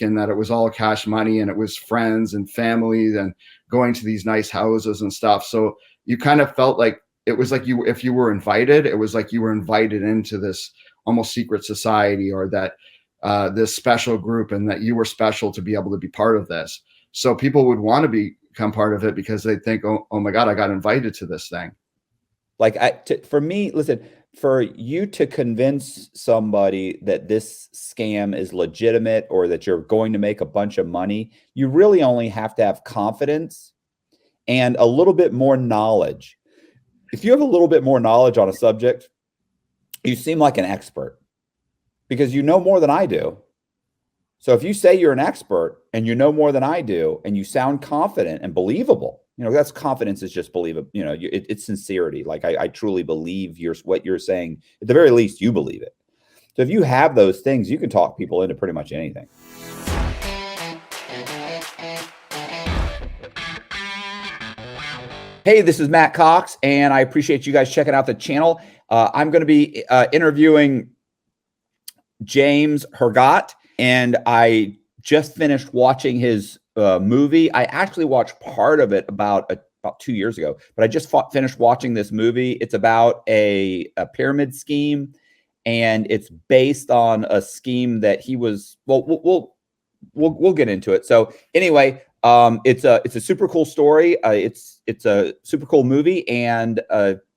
and that it was all cash money and it was friends and family and going to these nice houses and stuff. So you kind of felt like it was like if you were invited, it was like you were invited into this almost secret society, or that this special group, and that you were special to be able to be part of this. So people would want to become part of it because they think, oh my God, I got invited to this thing. Like for me, listen, for you to convince somebody that this scam is legitimate or that you're going to make a bunch of money, you really only have to have confidence and a little bit more knowledge. If you have a little bit more knowledge on a subject, you seem like an expert because you know more than I do. So if you say you're an expert and you know more than I do and you sound confident and believable, that's confidence is just believable. It's sincerity. Like I truly believe what you're saying. At the very least, you believe it. So if you have those things, you can talk people into pretty much anything. Hey, this is Matt Cox, and I appreciate you guys checking out the channel. I'm going to be interviewing James Hergott, and I just finished watching his movie. I actually watched part of it about 2 years ago, but I just finished watching this movie. It's about a pyramid scheme, and it's based on a scheme that he was. Well, we'll get into it. So anyway, it's a super cool story. It's a super cool movie, and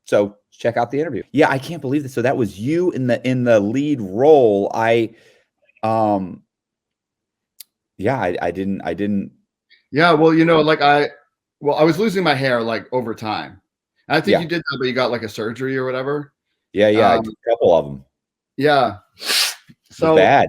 so check out the interview. Yeah, I can't believe this. So that was you in the lead role. I didn't. Yeah. Well, I was losing my hair like over time. I think you did that, but you got like a surgery or whatever. Yeah. I did a couple of them. Yeah. So bad.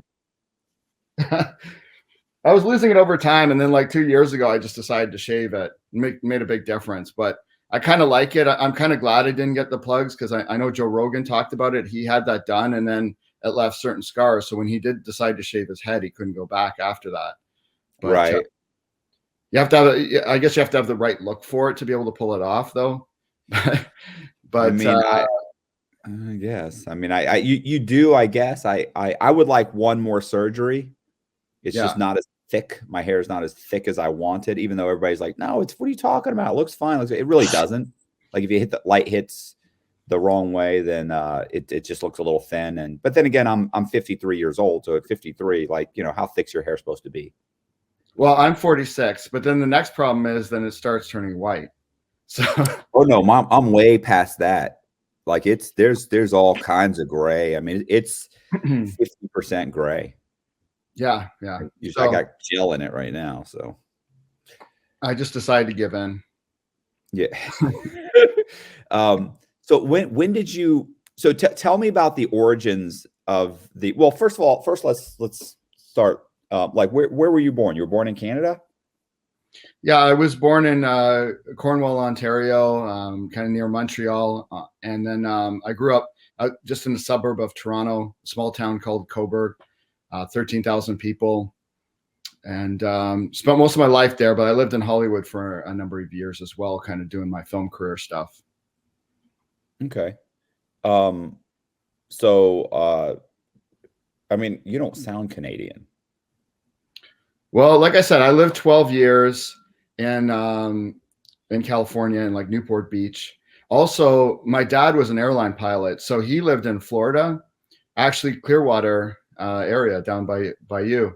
I was losing it over time. And then like 2 years ago, I just decided to shave it. Made a big difference, but I kind of like it. I'm kind of glad I didn't get the plugs because I know Joe Rogan talked about it. He had that done, and then it left certain scars. So when he did decide to shave his head, he couldn't go back after that. But, right. You have to have, I guess you have to have the right look for it to be able to pull it off, though. But I mean, I guess. I mean, you do. I guess I would like one more surgery. It's just not as thick. My hair is not as thick as I wanted, even though everybody's like, no, what are you talking about? It looks fine. It really doesn't. Like if you hit the light hits the wrong way, then it just looks a little thin. But then again, I'm 53 years old. So at 53, like, how thick's your hair supposed to be? Well, I'm 46, but then the next problem is then it starts turning white. So oh no, Mom, I'm way past that. Like there's all kinds of gray. I mean, it's 50% gray. Yeah. I got gel in it right now, so I just decided to give in. Yeah. So when did you? So tell me about the origins of the. Well, first let's start. Like where were you born? You were born in Canada? Yeah, I was born in Cornwall, Ontario, kind of near Montreal, and then I grew up just in the suburb of Toronto, a small town called Cobourg. 13,000 people, and spent most of my life there, but I lived in Hollywood for a number of years as well, kind of doing my film career stuff. Okay. So I mean, you don't sound Canadian. Well, like I said, I lived 12 years in California, in like Newport Beach. Also, my dad was an airline pilot, so he lived in Florida, actually Clearwater area down by you,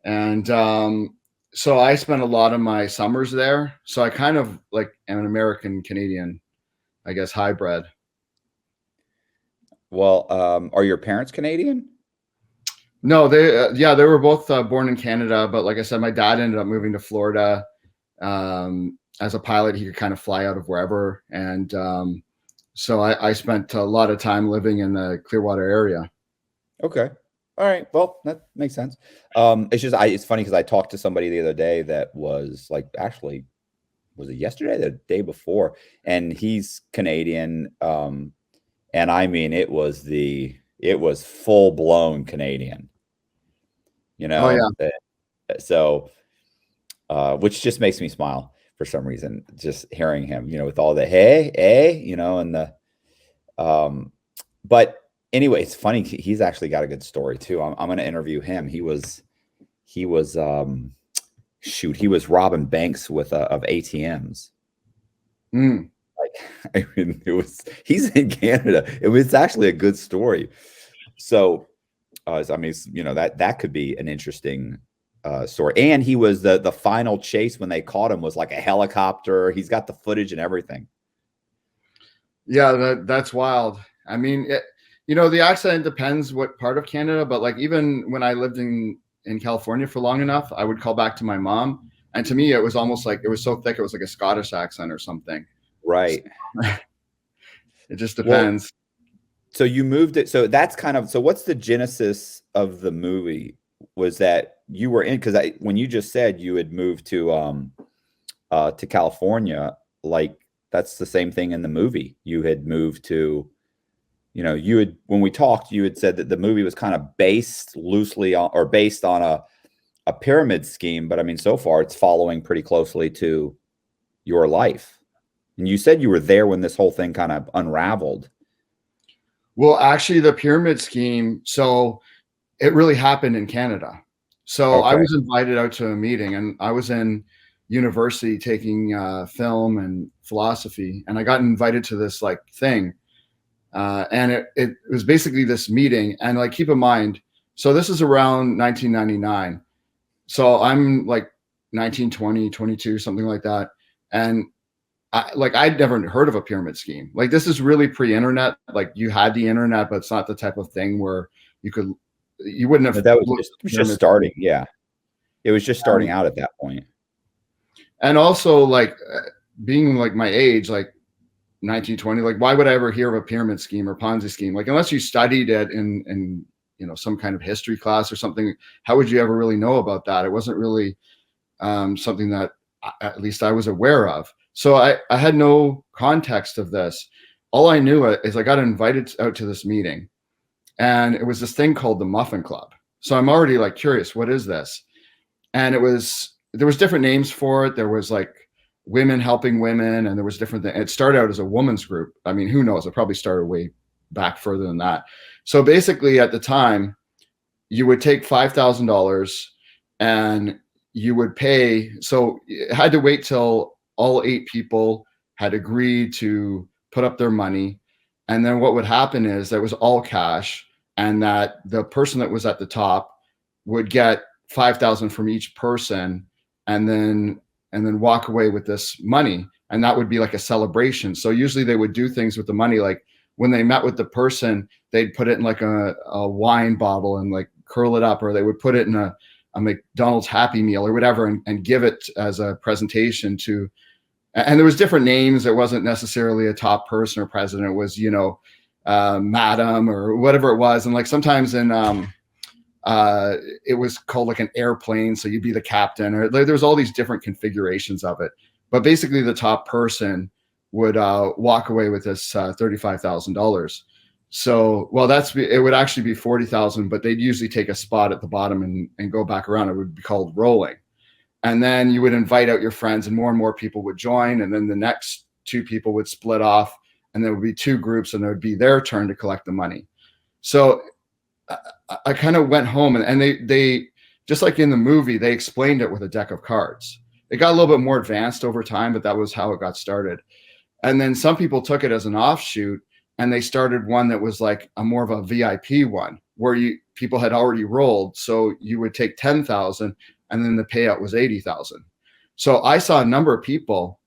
and so I spent a lot of my summers there. So I kind of like am an American Canadian, I guess, hybrid. Well, are your parents Canadian? No, they were both born in Canada, but like I said, my dad ended up moving to Florida as a pilot. He could kind of fly out of wherever, and so I spent a lot of time living in the Clearwater area. Okay. All right. Well, that makes sense. It's funny because I talked to somebody the other day that was like, actually, was it yesterday, the day before? And he's Canadian. And I mean, it was full blown Canadian, Oh, yeah. So, which just makes me smile for some reason, just hearing him, with all the, hey, and the, but anyway, it's funny. He's actually got a good story too. I'm going to interview him. he was shoot, he was robbing banks with of ATMs. Mm. Like, I mean, he's in Canada. It's actually a good story. So, I mean, you know, that could be an interesting story. And he was the final chase when they caught him was like a helicopter. He's got the footage and everything. Yeah, that's wild. I mean, you know, the accent depends what part of Canada, but like even when I lived in California for long enough, I would call back to my mom, and to me, it was almost like it was so thick, it was like a Scottish accent or something. Right. It just Well, depends. so you moved it. So that's kind of, so what's the genesis of the movie? Was that you were in, because when you just said you had moved to California, like that's the same thing in the movie. You had moved to, you know, you had, when we talked, you had said that the movie was kind of based loosely on, or based on a pyramid scheme, but I mean, so far it's following pretty closely to your life. And you said you were there when this whole thing kind of unraveled. Well, actually, the pyramid scheme, so it really happened in Canada. So I Okay. was invited out to a meeting, and I was in university taking film and philosophy, and I got invited to this like thing. And it was basically this meeting. And like, keep in mind, so this is around 1999. So I'm like 19, 20, 22, something like that. And I'd never heard of a pyramid scheme. Like, this is really pre-internet. Like, you had the internet, but it's not the type of thing where you wouldn't have But that was looked just, at it was just pyramids. starting. Yeah. It was just starting out at that point. And also, like, being like my age, like 1920, like, why would I ever hear of a pyramid scheme or Ponzi scheme? Like, unless you studied it in you know, some kind of history class or something, how would you ever really know about that? It wasn't really something that at least I was aware of. So I had no context of this. All I knew is I got invited out to this meeting, and it was this thing called the Muffin Club. So I'm already like curious, what is this? And there was different names for it. There was like women helping women, and there was different things. It started out as a woman's group. I mean, who knows? It probably started way back further than that. So basically, at the time, you would take $5,000 and you would pay. So it had to wait till all 8 people had agreed to put up their money. And then what would happen is that was all cash, and that the person that was at the top would get 5,000 from each person, and then walk away with this money. And that would be like a celebration. So usually they would do things with the money. Like, when they met with the person, they'd put it in like a wine bottle and like curl it up, or they would put it in a McDonald's Happy Meal or whatever, and give it as a presentation to. And there was different names. It wasn't necessarily a top person or president. It was, you know, madam or whatever it was. And like sometimes it was called like an airplane, so you'd be the captain, or there was all these different configurations of it. But basically, the top person would walk away with this $35,000. So, well, it would actually be 40,000, but they'd usually take a spot at the bottom and go back around. It would be called rolling. And then you would invite out your friends, and more people would join. And then the next 2 people would split off, and there would be 2 groups, and it would be their turn to collect the money. So I kind of went home, and they just like in the movie, they explained it with a deck of cards. It got a little bit more advanced over time, but that was how it got started. And then some people took it as an offshoot, and they started one that was like a more of a VIP one, where people had already rolled. So you would take 10,000, and then the payout was 80,000. So I saw a number of people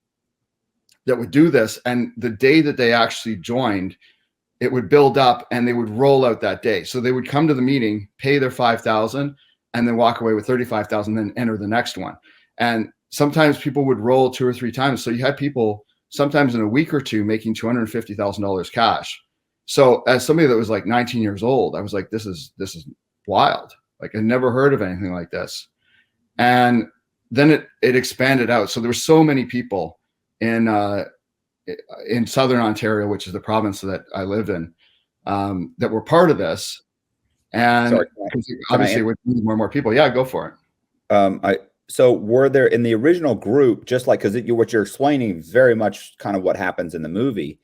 that would do this, and the day that they actually joined, it would build up, and they would roll out that day. So they would come to the meeting, pay their 5,000, and then walk away with 35,000, then enter the next one. And sometimes people would roll 2 or 3 times. So you had people sometimes in a week or 2 making $250,000 cash. So as somebody that was like 19 years old, I was like, this is wild. Like, I never heard of anything like this. And then it expanded out. So there were so many people in Southern Ontario, which is the province that I live in, that were part of this. And Sorry, obviously it would need more and more people. Yeah, go for it. So were there in the original group, just like, because what you're explaining is very much kind of what happens in the movie.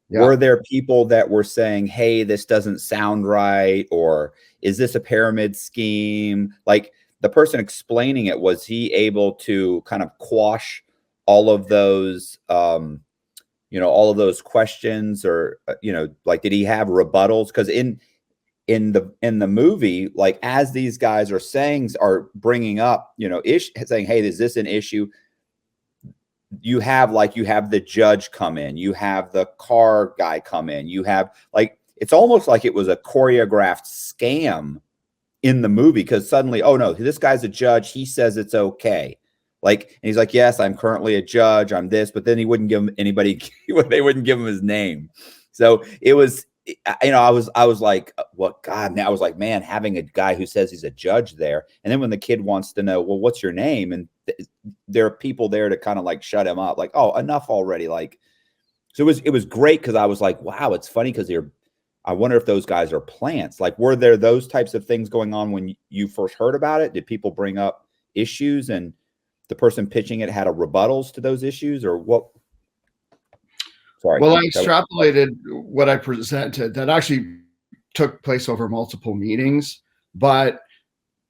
Yeah. Were there people that were saying, hey, this doesn't sound right, or is this a pyramid scheme? Like, the person explaining it, was he able to kind of quash all of those, all of those questions, or, like, did he have rebuttals? Because in the movie, like, as these guys are bringing up, saying, hey, is this an issue? You have the judge come in, you have the car guy come in, you have, like, it's almost like it was a choreographed scam in the movie, because suddenly, oh no, this guy's a judge, he says it's okay. Like, and he's like, yes, I'm currently a judge, I'm this, but then he wouldn't give him anybody, they wouldn't give him his name. So it was, I was like, what, God, now I was like, man, having a guy who says he's a judge there. And then when the kid wants to know, well, what's your name? And there are people there to kind of like shut him up, like, oh, enough already. Like, so it was great, because I was like, wow, it's funny, because I wonder if those guys are plants. Like, were there those types of things going on when you first heard about it? Did people bring up issues, and the person pitching it had a rebuttals to those issues, or what? Sorry. Well, I extrapolated what I presented. That actually took place over multiple meetings, but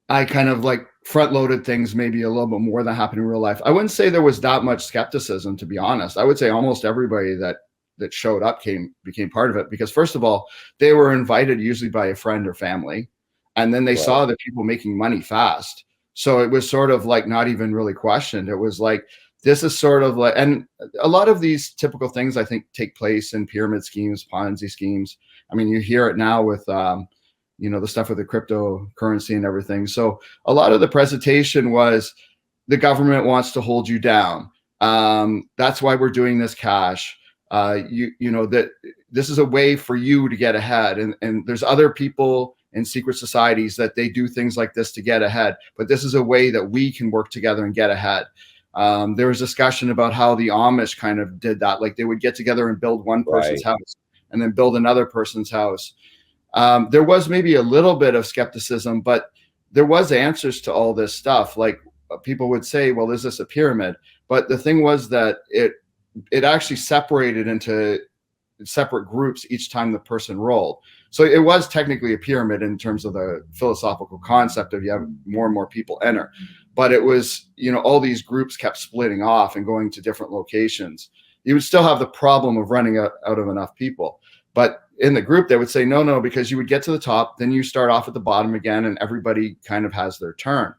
I kind of like front loaded things maybe a little bit more than happened in real life. I wouldn't say there was that much skepticism, to be honest. I would say almost everybody that showed up became part of it, because first of all, they were invited usually by a friend or family, and then they saw the people making money fast. So it was sort of like not even really questioned. It was like, this is sort of like, and a lot of these typical things I think take place in pyramid schemes, Ponzi schemes. I mean, you hear it now with, the stuff with the cryptocurrency and everything. So a lot of the presentation was, the government wants to hold you down. That's why we're doing this cash. That this is a way for you to get ahead. And there's other people in secret societies that they do things like this to get ahead. But this is a way that we can work together and get ahead. There was discussion about how the Amish kind of did that. Like, they would get together and build one person's house and then build another person's house. There was maybe a little bit of skepticism, but there was answers to all this stuff. Like, people would say, well, is this a pyramid? But the thing was that it actually separated into separate groups each time the person rolled. So it was technically a pyramid in terms of the philosophical concept of, you have more and more people enter. But it was, all these groups kept splitting off and going to different locations. You would still have the problem of running out of enough people. But in the group, they would say, no, because you would get to the top, then you start off at the bottom again, and everybody kind of has their turn.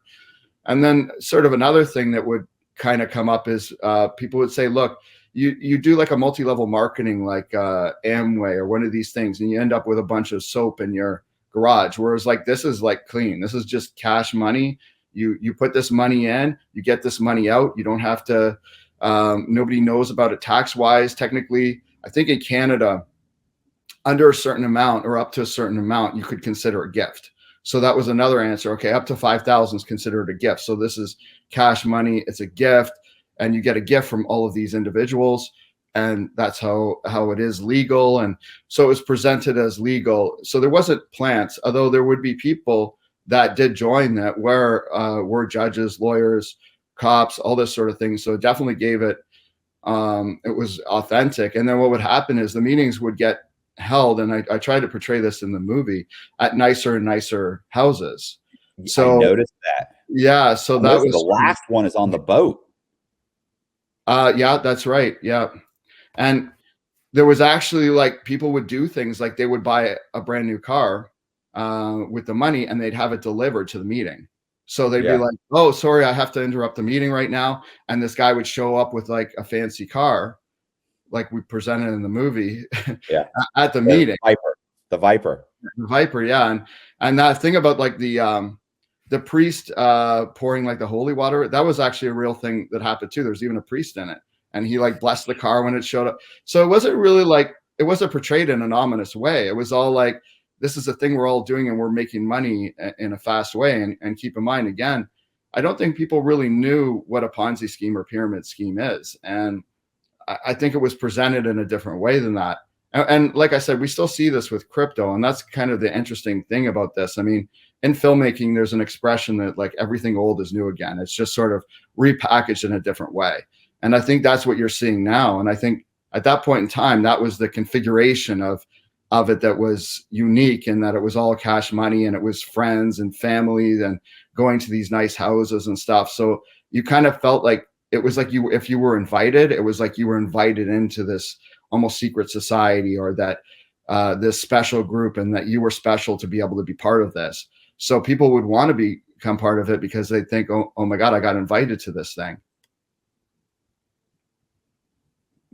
And then sort of another thing that would kind of come up is people would say, look, you do like a multi-level marketing, like Amway or one of these things, and you end up with a bunch of soap in your garage. Whereas like, this is like clean. This is just cash money. You put this money in, you get this money out. You don't have to, nobody knows about it tax-wise. Technically, I think in Canada, under a certain amount or up to a certain amount, you could consider a gift. So that was another answer. Okay, up to 5,000 is considered a gift. So this is cash money. It's a gift, and you get a gift from all of these individuals, and that's how it is legal. And so it was presented as legal. So there wasn't plants, although there would be people that did join that were judges, lawyers, cops, all this sort of thing. So it definitely gave it, it was authentic. And then what would happen is the meetings would get held, and I tried to portray this in the movie, at nicer and nicer houses. So I noticed that. Yeah. So that was the last one is on the boat. Yeah, that's right. Yeah. And there was actually, like, people would do things like they would buy a brand new car with the money, and they'd have it delivered to the meeting. So they'd be like, oh, sorry, I have to interrupt the meeting right now. And this guy would show up with like a fancy car, like we presented in the movie, at the meeting. The Viper. Yeah. And that thing about like the priest pouring like the holy water, that was actually a real thing that happened too. There's even a priest in it, and he like blessed the car when it showed up. So it wasn't really like, it wasn't portrayed in an ominous way. It was all like, this is a thing we're all doing, and we're making money in a fast way. And keep in mind, again, I don't think people really knew what a Ponzi scheme or pyramid scheme is. And I think it was presented in a different way than that. And like I said, we still see this with crypto. And that's kind of the interesting thing about this. I mean, in filmmaking, there's an expression that like everything old is new again. It's just sort of repackaged in a different way. And I think that's what you're seeing now. And I think at that point in time, that was the configuration of of it that was unique, in that it was all cash money and it was friends and family and going to these nice houses and stuff. So you kind of felt like it was like if you were invited, it was like you were invited into this almost secret society, or that this special group, and that you were special to be able to be part of this. So people would want to become part of it because they think, oh my God, I got invited to this thing.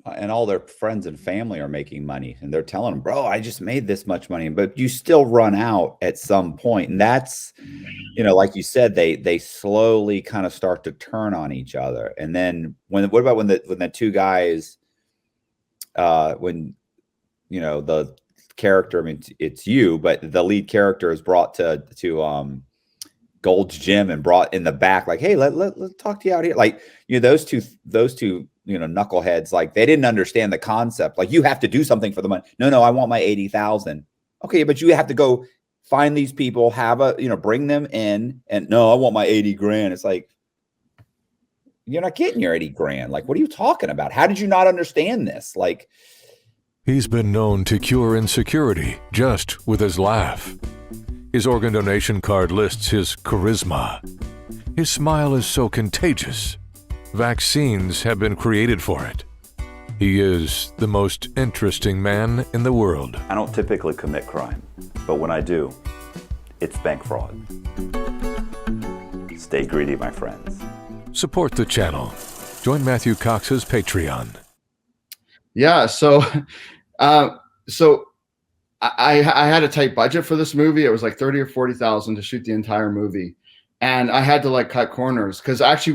And all their friends and family are making money, and they're telling them, bro, I just made this much money, but you still run out at some point. And that's, like you said, they slowly kind of start to turn on each other. And then what about when the two guys, when, the character, I mean, it's you, but the lead character is brought to Gold's Gym and brought in the back, like, hey, let's talk to you out here. Like, those two, knuckleheads, like, they didn't understand the concept. Like, you have to do something for the money. No, I want my 80,000. Okay, but you have to go find these people, bring them in, and no, I want my 80 grand. It's like, you're not getting your 80 grand. Like, what are you talking about? How did you not understand this? Like, he's been known to cure insecurity just with his laugh. His organ donation card lists his charisma. His smile is so contagious. Vaccines have been created for it. He is the most interesting man in the world. I don't typically commit crime, but when I do, it's bank fraud. Stay greedy, my friends. Support the channel. Join Matthew Cox's Patreon. Yeah, so I had a tight budget for this movie. It was like 30 or 40,000 to shoot the entire movie, and I had to like cut corners, because actually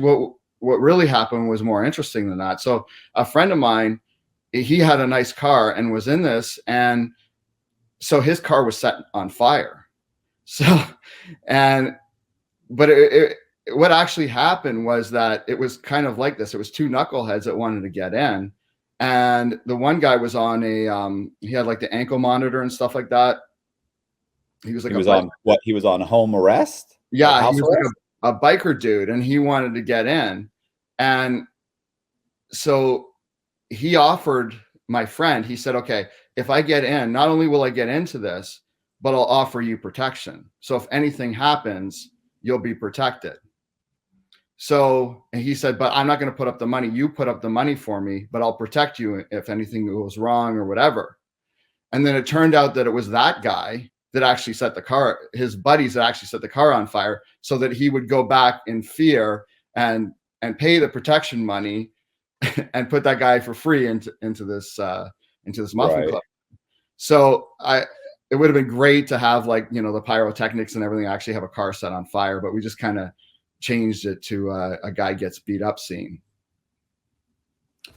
what really happened was more interesting than that. So a friend of mine, he had a nice car and was in this, and so his car was set on fire. So, but what actually happened was that it was kind of like this. It was two knuckleheads that wanted to get in, and the one guy was on he had like the ankle monitor and stuff like that. He was on what? He was on home arrest? Yeah, he was like a biker dude, and he wanted to get in. And so he offered my friend, he said, okay, if I get in, not only will I get into this, but I'll offer you protection. So if anything happens, you'll be protected. So, and he said, but I'm not going to put up the money. You put up the money for me, but I'll protect you if anything goes wrong or whatever. And then it turned out that it was that guy that actually set the car, his buddies that actually set the car on fire, so that he would go back in fear and pay the protection money and put that guy for free into this muffin club. So it would have been great to have, like, the pyrotechnics and everything, actually have a car set on fire, but we just kind of changed it to a guy gets beat up scene.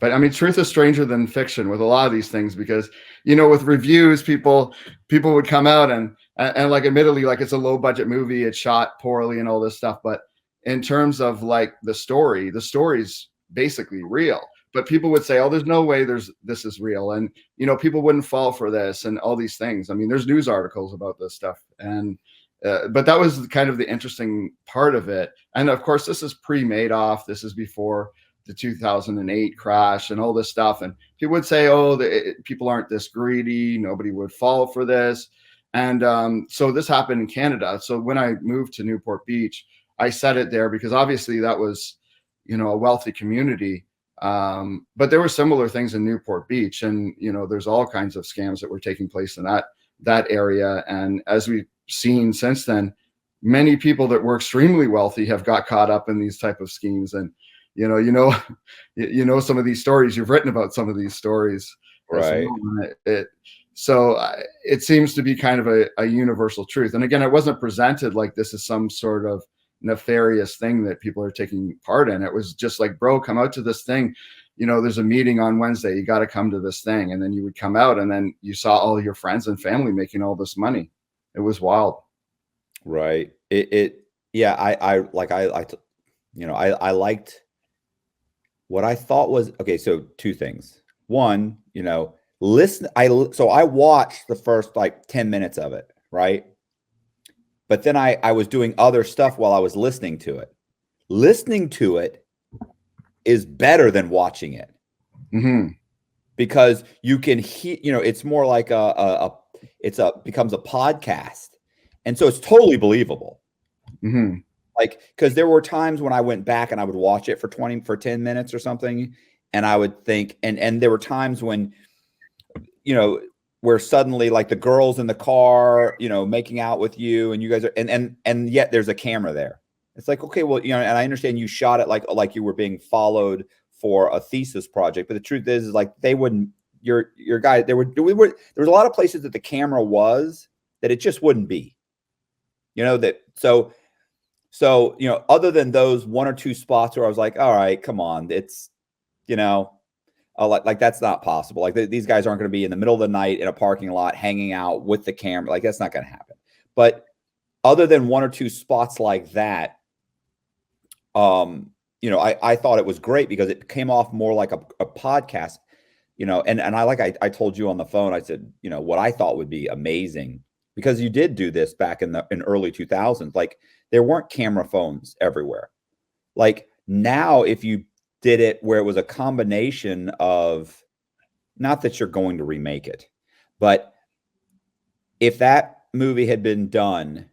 But I mean, truth is stranger than fiction with a lot of these things, because, with reviews, people would come out and like, admittedly, like, it's a low budget movie, it's shot poorly and all this stuff. But in terms of like the story's basically real. But people would say, oh, there's no way this is real. And, people wouldn't fall for this and all these things. I mean, there's news articles about this stuff. And, but that was kind of the interesting part of it. And of course, this is pre-Madoff. This is before the 2008 crash and all this stuff. And people would say, oh, people aren't this greedy. Nobody would fall for this. And so this happened in Canada. So when I moved to Newport Beach, I set it there because obviously that was, a wealthy community. But there were similar things in Newport Beach, and, there's all kinds of scams that were taking place in that area. And as we've seen since then, many people that were extremely wealthy have got caught up in these type of schemes. And, some of these stories, you've written about some of these stories. Right. So it seems to be kind of a universal truth. And again, it wasn't presented like this is some sort of nefarious thing that people are taking part in. It was just like, bro, come out to this thing. There's a meeting on Wednesday. You got to come to this thing. And then you would come out, and then you saw all your friends and family making all this money. It was wild. Right. Yeah. I liked what I thought was, okay. So two things. One, listen, so I watched the first like 10 minutes of it. Right. But then I was doing other stuff while I was listening to it. Listening to it is better than watching it. Mm-hmm. Because you can hear, it's more like becomes a podcast. And so it's totally believable. Mm-hmm. Like, because there were times when I went back and I would watch it for 10 minutes or something. And I would think, and there were times when, where suddenly like the girl's in the car, making out with you and you guys are, and yet there's a camera there. It's like, okay, well, and I understand you shot it like you were being followed for a thesis project, but the truth is like they wouldn't, your guy, there was a lot of places that the camera was that it just wouldn't be, so, other than those one or two spots where I was like, all right, come on, it's, like that's not possible. Like these guys aren't going to be in the middle of the night in a parking lot hanging out with the camera. Like that's not going to happen. But other than one or two spots like that, I thought it was great because it came off more like a podcast, and I told you on the phone, I said, what I thought would be amazing, because you did do this back in early 2000s. Like there weren't camera phones everywhere. Like now, if you did it where it was a combination of, not that you're going to remake it, but if that movie had been done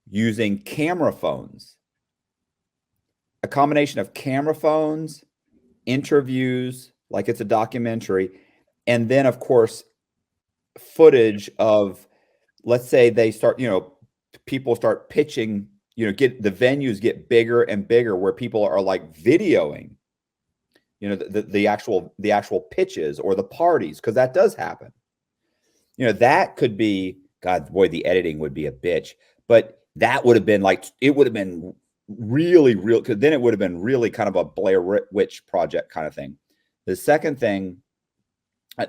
using camera phones, a combination of camera phones, interviews, like it's a documentary, and then of course footage of, let's say they start, people start pitching, get the venues get bigger and bigger where people are like videoing, the actual pitches or the parties, because that does happen. That could be, God, boy, the editing would be a bitch, but that would have been like, it would have been really real, because then it would have been really kind of a Blair Witch Project kind of thing. The second thing,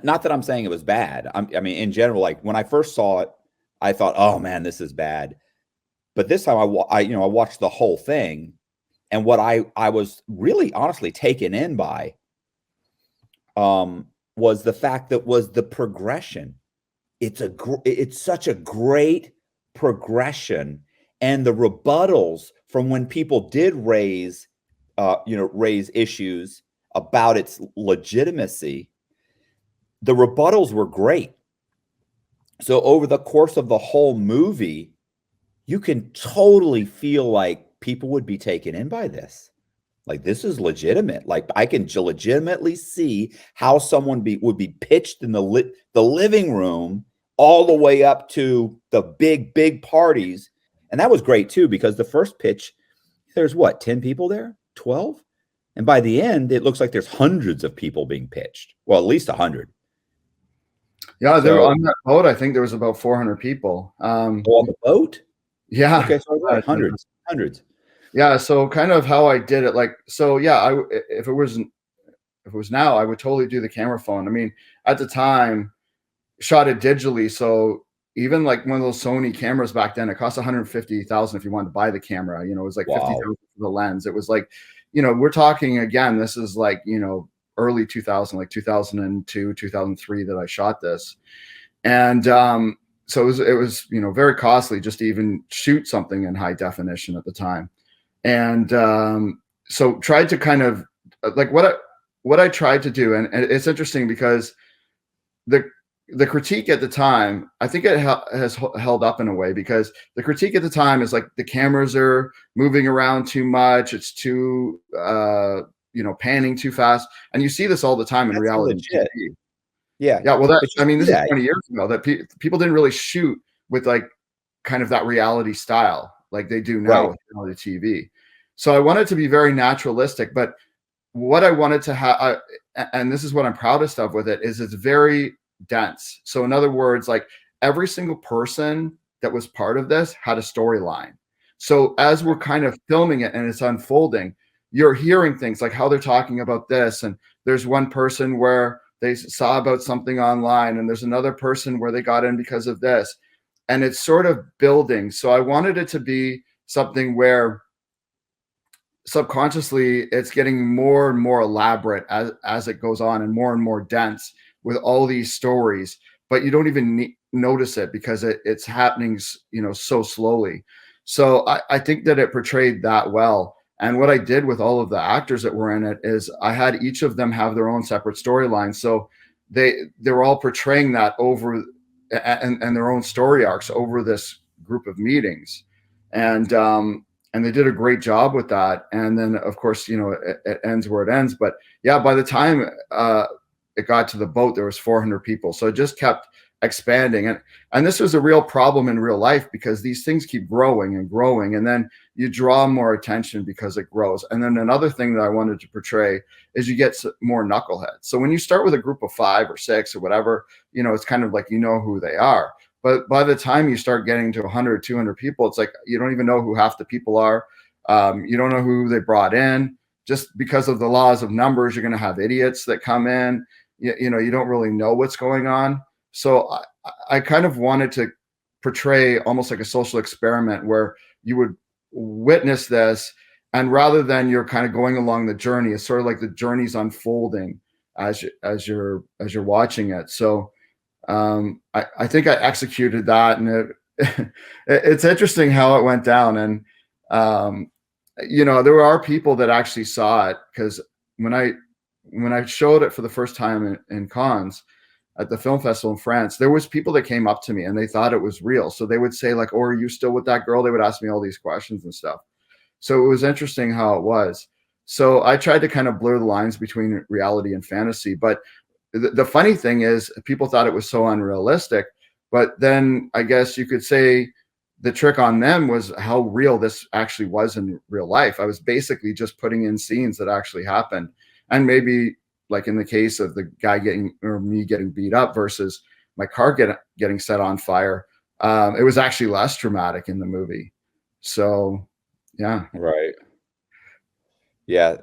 not that I'm saying it was bad. I mean, in general, like when I first saw it, I thought, oh man, this is bad. But this time I watched the whole thing, and what I was really honestly taken in by was the fact that was the progression. It's such a great progression, and the rebuttals from when people did raise issues about its legitimacy, the rebuttals were great. So over the course of the whole movie, you can totally feel like people would be taken in by this. Like, this is legitimate. Like, I can legitimately see how someone would be pitched in the living room all the way up to the big parties. And that was great too, because the first pitch, there's what, 10 people there, 12? And by the end, it looks like there's hundreds of people being pitched. Well, at least 100. Yeah, there on that boat, I think there was about 400 people. On the boat? Yeah. Okay, so hundreds. Yeah, so kind of how I did it, like, so yeah, if it was now, I would totally do the camera phone. I mean, at the time, shot it digitally, so even like one of those Sony cameras back then, it cost $150,000 if you wanted to buy the camera. It was like $50,000 for the lens. It was like, we're talking again, this is like, early 2000, like 2002, 2003 that I shot this. And so it was very costly just to even shoot something in high definition at the time. And so tried to kind of like what I tried to do, and it's interesting because the critique at the time, I think it has held up in a way, because the critique at the time is like the cameras are moving around too much. It's too, panning too fast. And you see this all the time in reality TV. Yeah. Yeah. Well, this is 20 years ago that people didn't really shoot with like kind of that reality style like they do now with reality TV. So I wanted to be very naturalistic, but what I wanted to have, and this is what I'm proudest of with it, is it's very dense. So in other words, like every single person that was part of this had a storyline. So as we're kind of filming it and it's unfolding, you're hearing things like how they're talking about this. And there's one person where they saw about something online, and there's another person where they got in because of this. And it's sort of building. So I wanted it to be something where subconsciously it's getting more and more elaborate as it goes on, and more dense with all these stories, but you don't even notice it because it's happening, so slowly. So I think that it portrayed that well. And what I did with all of the actors that were in it is I had each of them have their own separate storyline. So they were all portraying that over and their own story arcs over this group of meetings. And they did a great job with that. And then of course, it ends where it ends. But yeah, by the time it got to the boat, there was 400 people. So it just kept expanding. And this was a real problem in real life, because these things keep growing and growing. And then you draw more attention because it grows. And then another thing that I wanted to portray is you get more knuckleheads. So when you start with a group of 5 or 6 or whatever, it's kind of like, who they are. But by the time you start getting to 100, 200 people, it's like you don't even know who half the people are. You don't know who they brought in. Just because of the laws of numbers, you're going to have idiots that come in. You don't really know what's going on. So I kind of wanted to portray almost like a social experiment where you would witness this, and rather than you're kind of going along the journey, it's sort of like the journey's unfolding as you're watching it. So I think I executed that, and it's interesting how it went down. And there are people that actually saw it, because when I showed it for the first time in Cannes at the film festival in France, there was people that came up to me and they thought it was real. So they would say like, "Oh, are you still with that girl?" They would ask me all these questions and stuff. So it was interesting how it was. So I tried to kind of blur the lines between reality and fantasy. But the funny thing is, people thought it was so unrealistic. But then I guess you could say the trick on them was how real this actually was in real life. I was basically just putting in scenes that actually happened. And maybe like in the case of the guy me getting beat up versus my car getting set on fire, it was actually less dramatic in the movie. So yeah. Right. Yeah,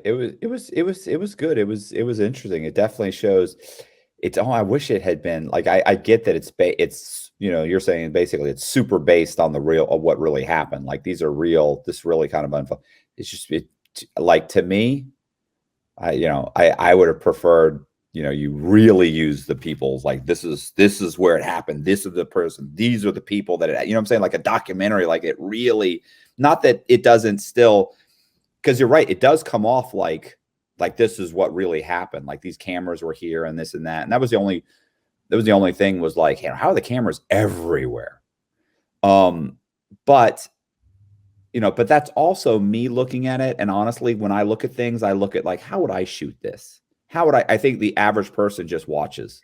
it was good. It was interesting. It definitely shows. I wish it had been like, I get that it's you're saying basically it's super based on what really happened. Like these are real. This really kind of unfold. It's just like, to me, I would have preferred, you really use the people's, like, this is where it happened. This is the person. These are the people that what I'm saying? Like a documentary, like it really, not that it doesn't still, because you're right. It does come off like this is what really happened. Like these cameras were here and this and that. And that was the only thing was like, how are the cameras everywhere? But that's also me looking at it. And honestly, when I look at things, I look at like, how would I shoot this? How would I think the average person just watches,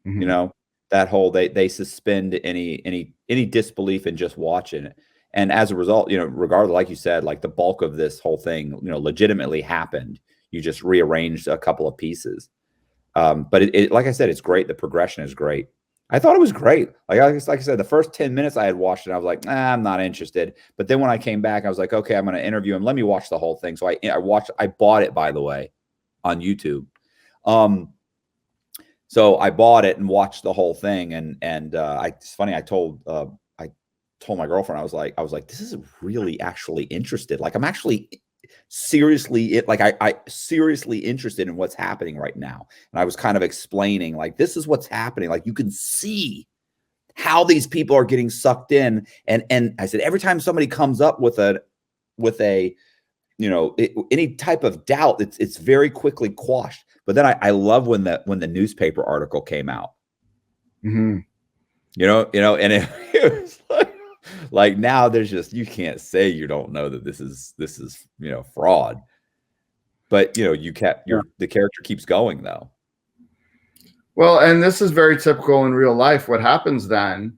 Mm-hmm. that whole, they suspend any disbelief in just watching it. And as a result, regardless, like you said, like the bulk of this whole thing, legitimately happened. You just rearranged a couple of pieces. But it like I said, it's great. The progression is great. I thought it was great. Like I said, the first 10 minutes I had watched it, I was like, I'm not interested. But then when I came back, I was like, okay, I'm going to interview him. Let me watch the whole thing. So I bought it, by the way, on YouTube. So I bought it and watched the whole thing. And it's funny. I told my girlfriend, I was like, this is really actually interested. Like I'm actually seriously I seriously interested in what's happening right now. And I was kind of explaining like, this is what's happening. Like you can see how these people are getting sucked in. And I said, every time somebody comes up with any type of doubt, it's very quickly quashed. But then I love when the newspaper article came out, Mm-hmm. and it was like now there's just, you can't say you don't know that this is fraud, but the character keeps going though. Well, and this is very typical in real life. What happens then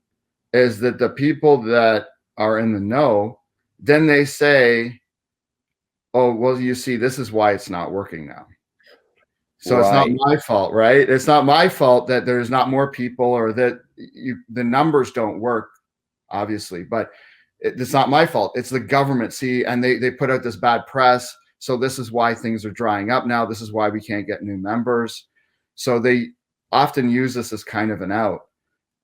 is that the people that are in the know, then they say, "Oh, well, you see, this is why it's not working now." So It's not my fault, right? It's not my fault that there's not more people, or that the numbers don't work, obviously, but it's not my fault. It's the government. See, and they put out this bad press. So this is why things are drying up now. This is why we can't get new members. So they often use this as kind of an out.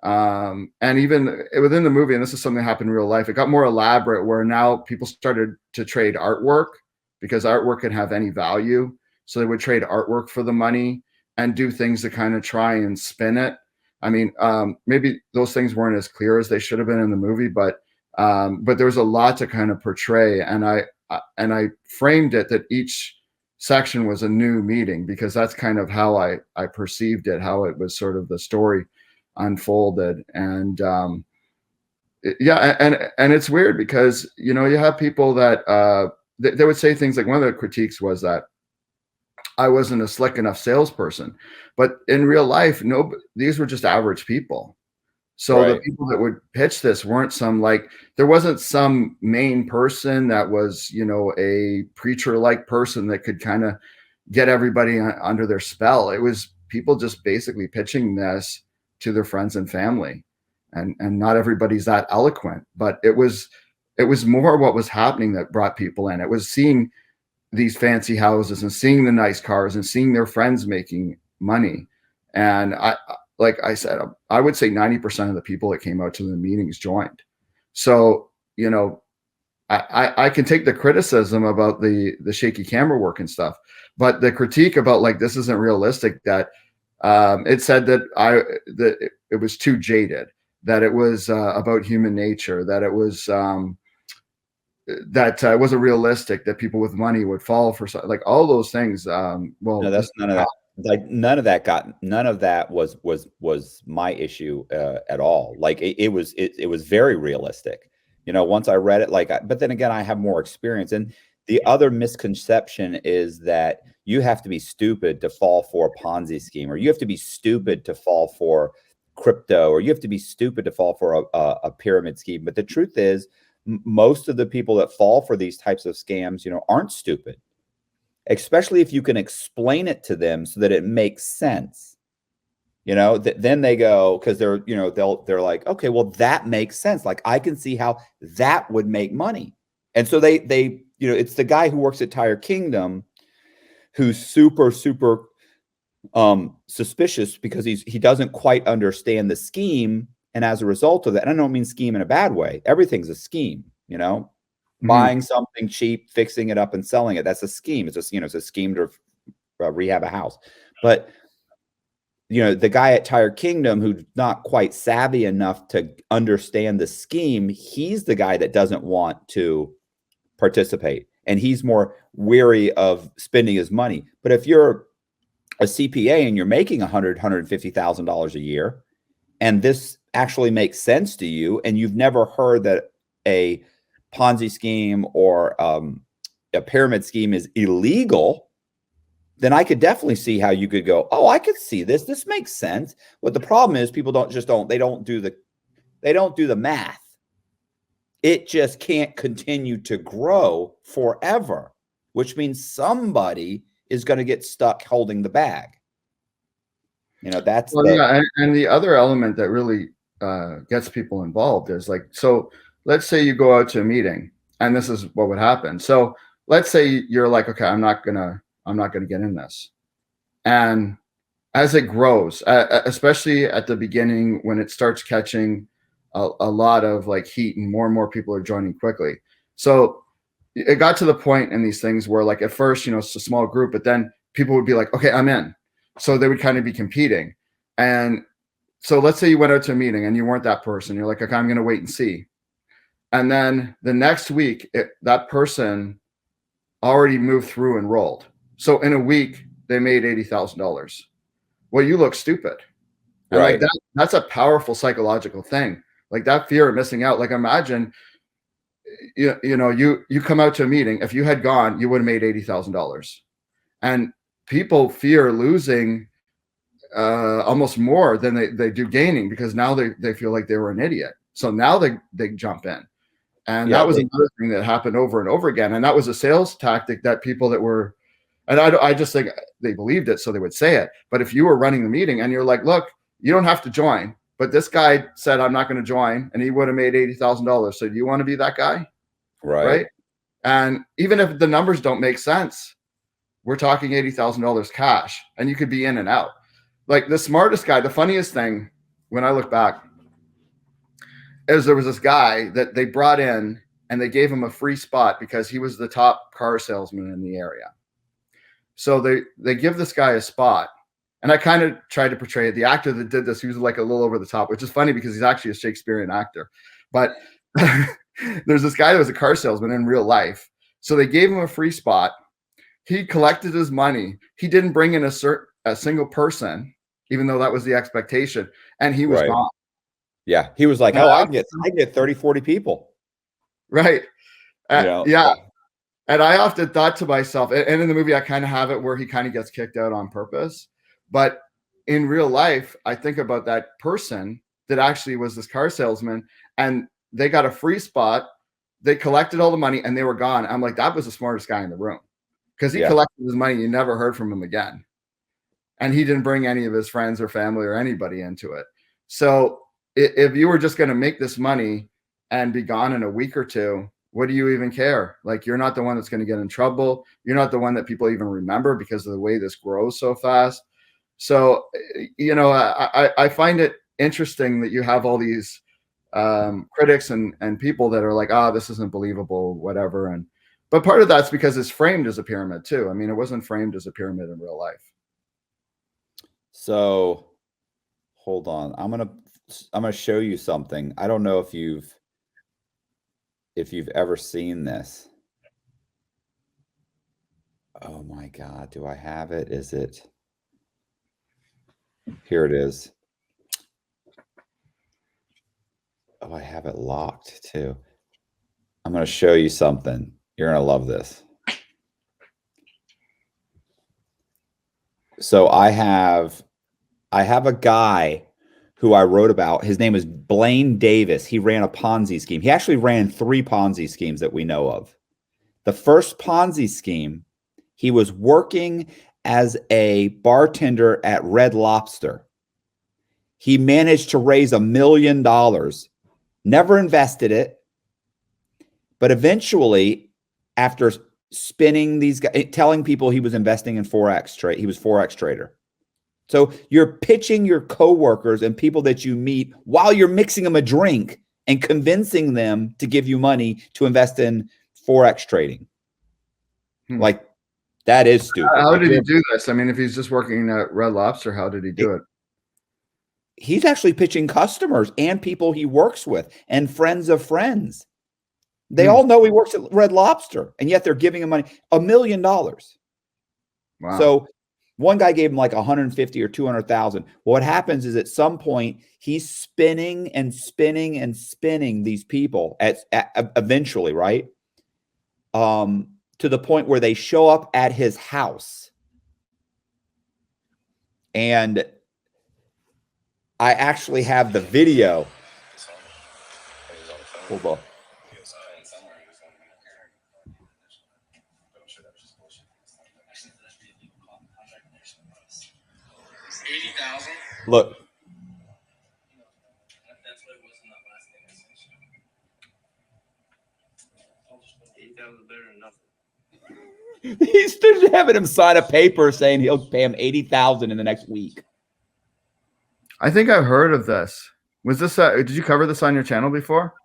And even within the movie, and this is something that happened in real life, it got more elaborate, where now people started to trade artwork, because artwork can have any value. So they would trade artwork for the money and do things to kind of try and spin it. I mean, maybe those things weren't as clear as they should have been in the movie, but there was a lot to kind of portray. And I framed it that each section was a new meeting, because that's kind of how I perceived it, how it was sort of the story. unfolded. And yeah, and it's weird because, you know, you have people that they would say things like, one of the critiques was that I wasn't a slick enough salesperson, but in real life, no, these were just average people. So the people that would pitch this weren't there wasn't some main person that was, you know, a preacher-like person that could kind of get everybody under their spell. It was people just basically pitching this to their friends and family. And not everybody's that eloquent, but it was more what was happening that brought people in. It was seeing these fancy houses and seeing the nice cars and seeing their friends making money. And like I said, I would say 90% of the people that came out to the meetings joined. So, you know, I can take the criticism about the shaky camera work and stuff, but the critique about like, this isn't realistic, that it said that it was too jaded, that it was about human nature, that it was it wasn't realistic, that people with money would fall for like all those things. Well, no, that's none of that. Like none of that was my issue at all. Like it was very realistic. You know, once I read it, but then again, I have more experience. And the other misconception is that you have to be stupid to fall for a Ponzi scheme, or you have to be stupid to fall for crypto, or you have to be stupid to fall for a pyramid scheme. But the truth is, most of the people that fall for these types of scams, you know, aren't stupid, especially if you can explain it to them so that it makes sense. You know, then they go, because they're, you know, they're like, okay, well, that makes sense. Like, I can see how that would make money. And so they, you know, it's the guy who works at Tire Kingdom who's super suspicious because he doesn't quite understand the scheme. And as a result of that, and I don't mean scheme in a bad way, everything's a scheme, you know, buying something cheap, fixing it up and selling it. That's a scheme. It's just, you know, it's a scheme to rehab a house. But, you know, the guy at Tire Kingdom who's not quite savvy enough to understand the scheme, he's the guy that doesn't want to participate. And he's more weary of spending his money. But if you're a CPA and you're making $150,000 a year, and this actually makes sense to you, and you've never heard that a Ponzi scheme or a pyramid scheme is illegal, then I could definitely see how you could go, oh, I could see this. This makes sense. What the problem is, people don't do the math. It just can't continue to grow forever, which means somebody is going to get stuck holding the bag. You know, that's and the other element that really gets people involved is like, so let's say you go out to a meeting, and this is what would happen. So let's say you're like, okay, I'm not gonna get in this. And as it grows, especially at the beginning, when it starts catching a lot of like heat and more people are joining quickly. So it got to the point in these things where like at first, you know, it's a small group, but then people would be like, okay, I'm in. So they would kind of be competing. And so let's say you went out to a meeting and you weren't that person. You're like, okay, I'm going to wait and see. And then the next week, that person already moved through and rolled. So in a week, they made $80,000. Well, you look stupid. And right. Like that's a powerful psychological thing. Like that fear of missing out. Like imagine, you know, you come out to a meeting. If you had gone, you would have made $80,000. And people fear losing almost more than they do gaining, because now they feel like they were an idiot. So now they jump in. And that was another thing that happened over and over again. And that was a sales tactic that people that were, and I just think they believed it, so they would say it. But if you were running the meeting and you're like, look, you don't have to join, but this guy said, I'm not going to join, and he would have made $80,000. So do you want to be that guy? Right. And even if the numbers don't make sense, we're talking $80,000 cash, and you could be in and out. Like the smartest guy, the funniest thing when I look back is there was this guy that they brought in and they gave him a free spot because he was the top car salesman in the area. So they give this guy a spot. And I kind of tried to portray it. The actor that did this, he was like a little over the top, which is funny because he's actually a Shakespearean actor. But there's this guy that was a car salesman in real life. So they gave him a free spot. He collected his money. He didn't bring in a single person. even though that was the expectation. And he was Right. gone. Yeah. He was like, Yeah. oh, I can get 30, 40 people. Right. You know? Yeah. And I often thought to myself, and in the movie, I kind of have it where he kind of gets kicked out on purpose. But in real life, I think about that person that actually was this car salesman, and they got a free spot. They collected all the money and they were gone. I'm like, that was the smartest guy in the room, because he collected his money. You never heard from him again. And he didn't bring any of his friends or family or anybody into it. So if you were just going to make this money and be gone in a week or two, what do you even care? Like, you're not the one that's going to get in trouble. You're not the one that people even remember because of the way this grows so fast. So, you know, I find it interesting that you have all these critics and people that are like, oh, this isn't believable, whatever. But part of that's because it's framed as a pyramid too. I mean, it wasn't framed as a pyramid in real life. So hold on. I'm gonna show you something. I don't know if you've ever seen this. Oh my God, do I have it? Is it? Here it is. Oh, I have it locked too. I'm going to show you something. You're going to love this. So I have a guy who I wrote about. His name is Blaine Davis. He ran a Ponzi scheme. He actually ran 3 Ponzi schemes that we know of. The first Ponzi scheme, he was working as a bartender at Red Lobster. He managed to raise $1 million, never invested it, but eventually, after spinning these guys, telling people he was investing in Forex trade, he was Forex trader. So you're pitching your coworkers and people that you meet while you're mixing them a drink and convincing them to give you money to invest in Forex trading. Like, that is stupid. How did he do this? I mean, if he's just working at Red Lobster, how did he do it? He's actually pitching customers and people he works with and friends of friends. They all know he works at Red Lobster, and yet they're giving him money, $1 million. Wow. So one guy gave him like 150 or 200,000. What happens is at some point he's spinning and spinning and spinning these people at eventually, right? To the point where they show up at his house. And I actually have the video. Hold on. Look. He's just having him sign a paper saying he'll pay him $80,000 in the next week. I think I've heard of this. Was this? Did you cover this on your channel before?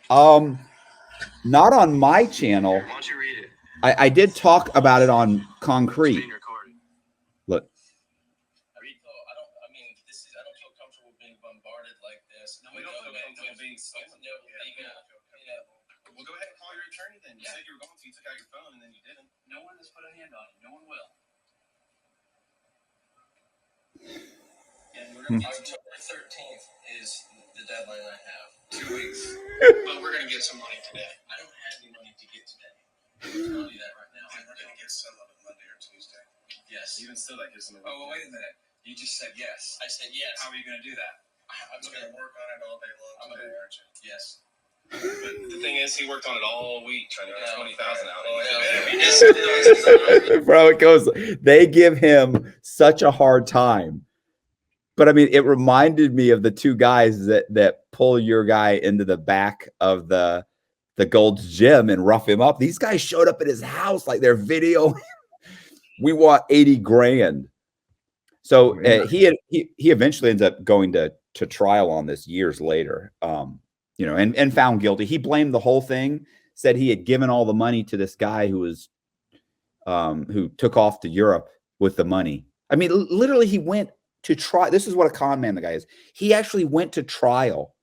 Not on my channel. Why don't you read it? I did talk about it on Concrete. Look. I don't feel comfortable being bombarded like this. No, we don't feel comfortable being well, go ahead and call your attorney then. You said you were going to. You took out your phone and then you didn't. No one has put a hand on it. No one will. And we're October 13th is the deadline I have. 2 weeks. But we're going to get some money today. I don't have any money to get today. I'm telling you that right now. And we're going to get some of it Monday or Tuesday. Yes. Even still, that gives them a week. Oh, well, wait a minute. You just said yes. I said yes. How are you going to do that? I'm going to work on it all day long today, aren't you? Yes. But the thing is, he worked on it all week trying to get 20,000 out. Bro, it goes. They give him such a hard time. But I mean, it reminded me of the 2 guys that pull your guy into the back of the Gold's Gym and rough him up. These guys showed up at his house like they're video. We want 80 grand. So he eventually ends up going to trial on this years later. You know, and found guilty. He blamed the whole thing, said he had given all the money to this guy who was who took off to Europe with the money. I mean, literally he went to try. This is what a con man the guy is. He actually went to trial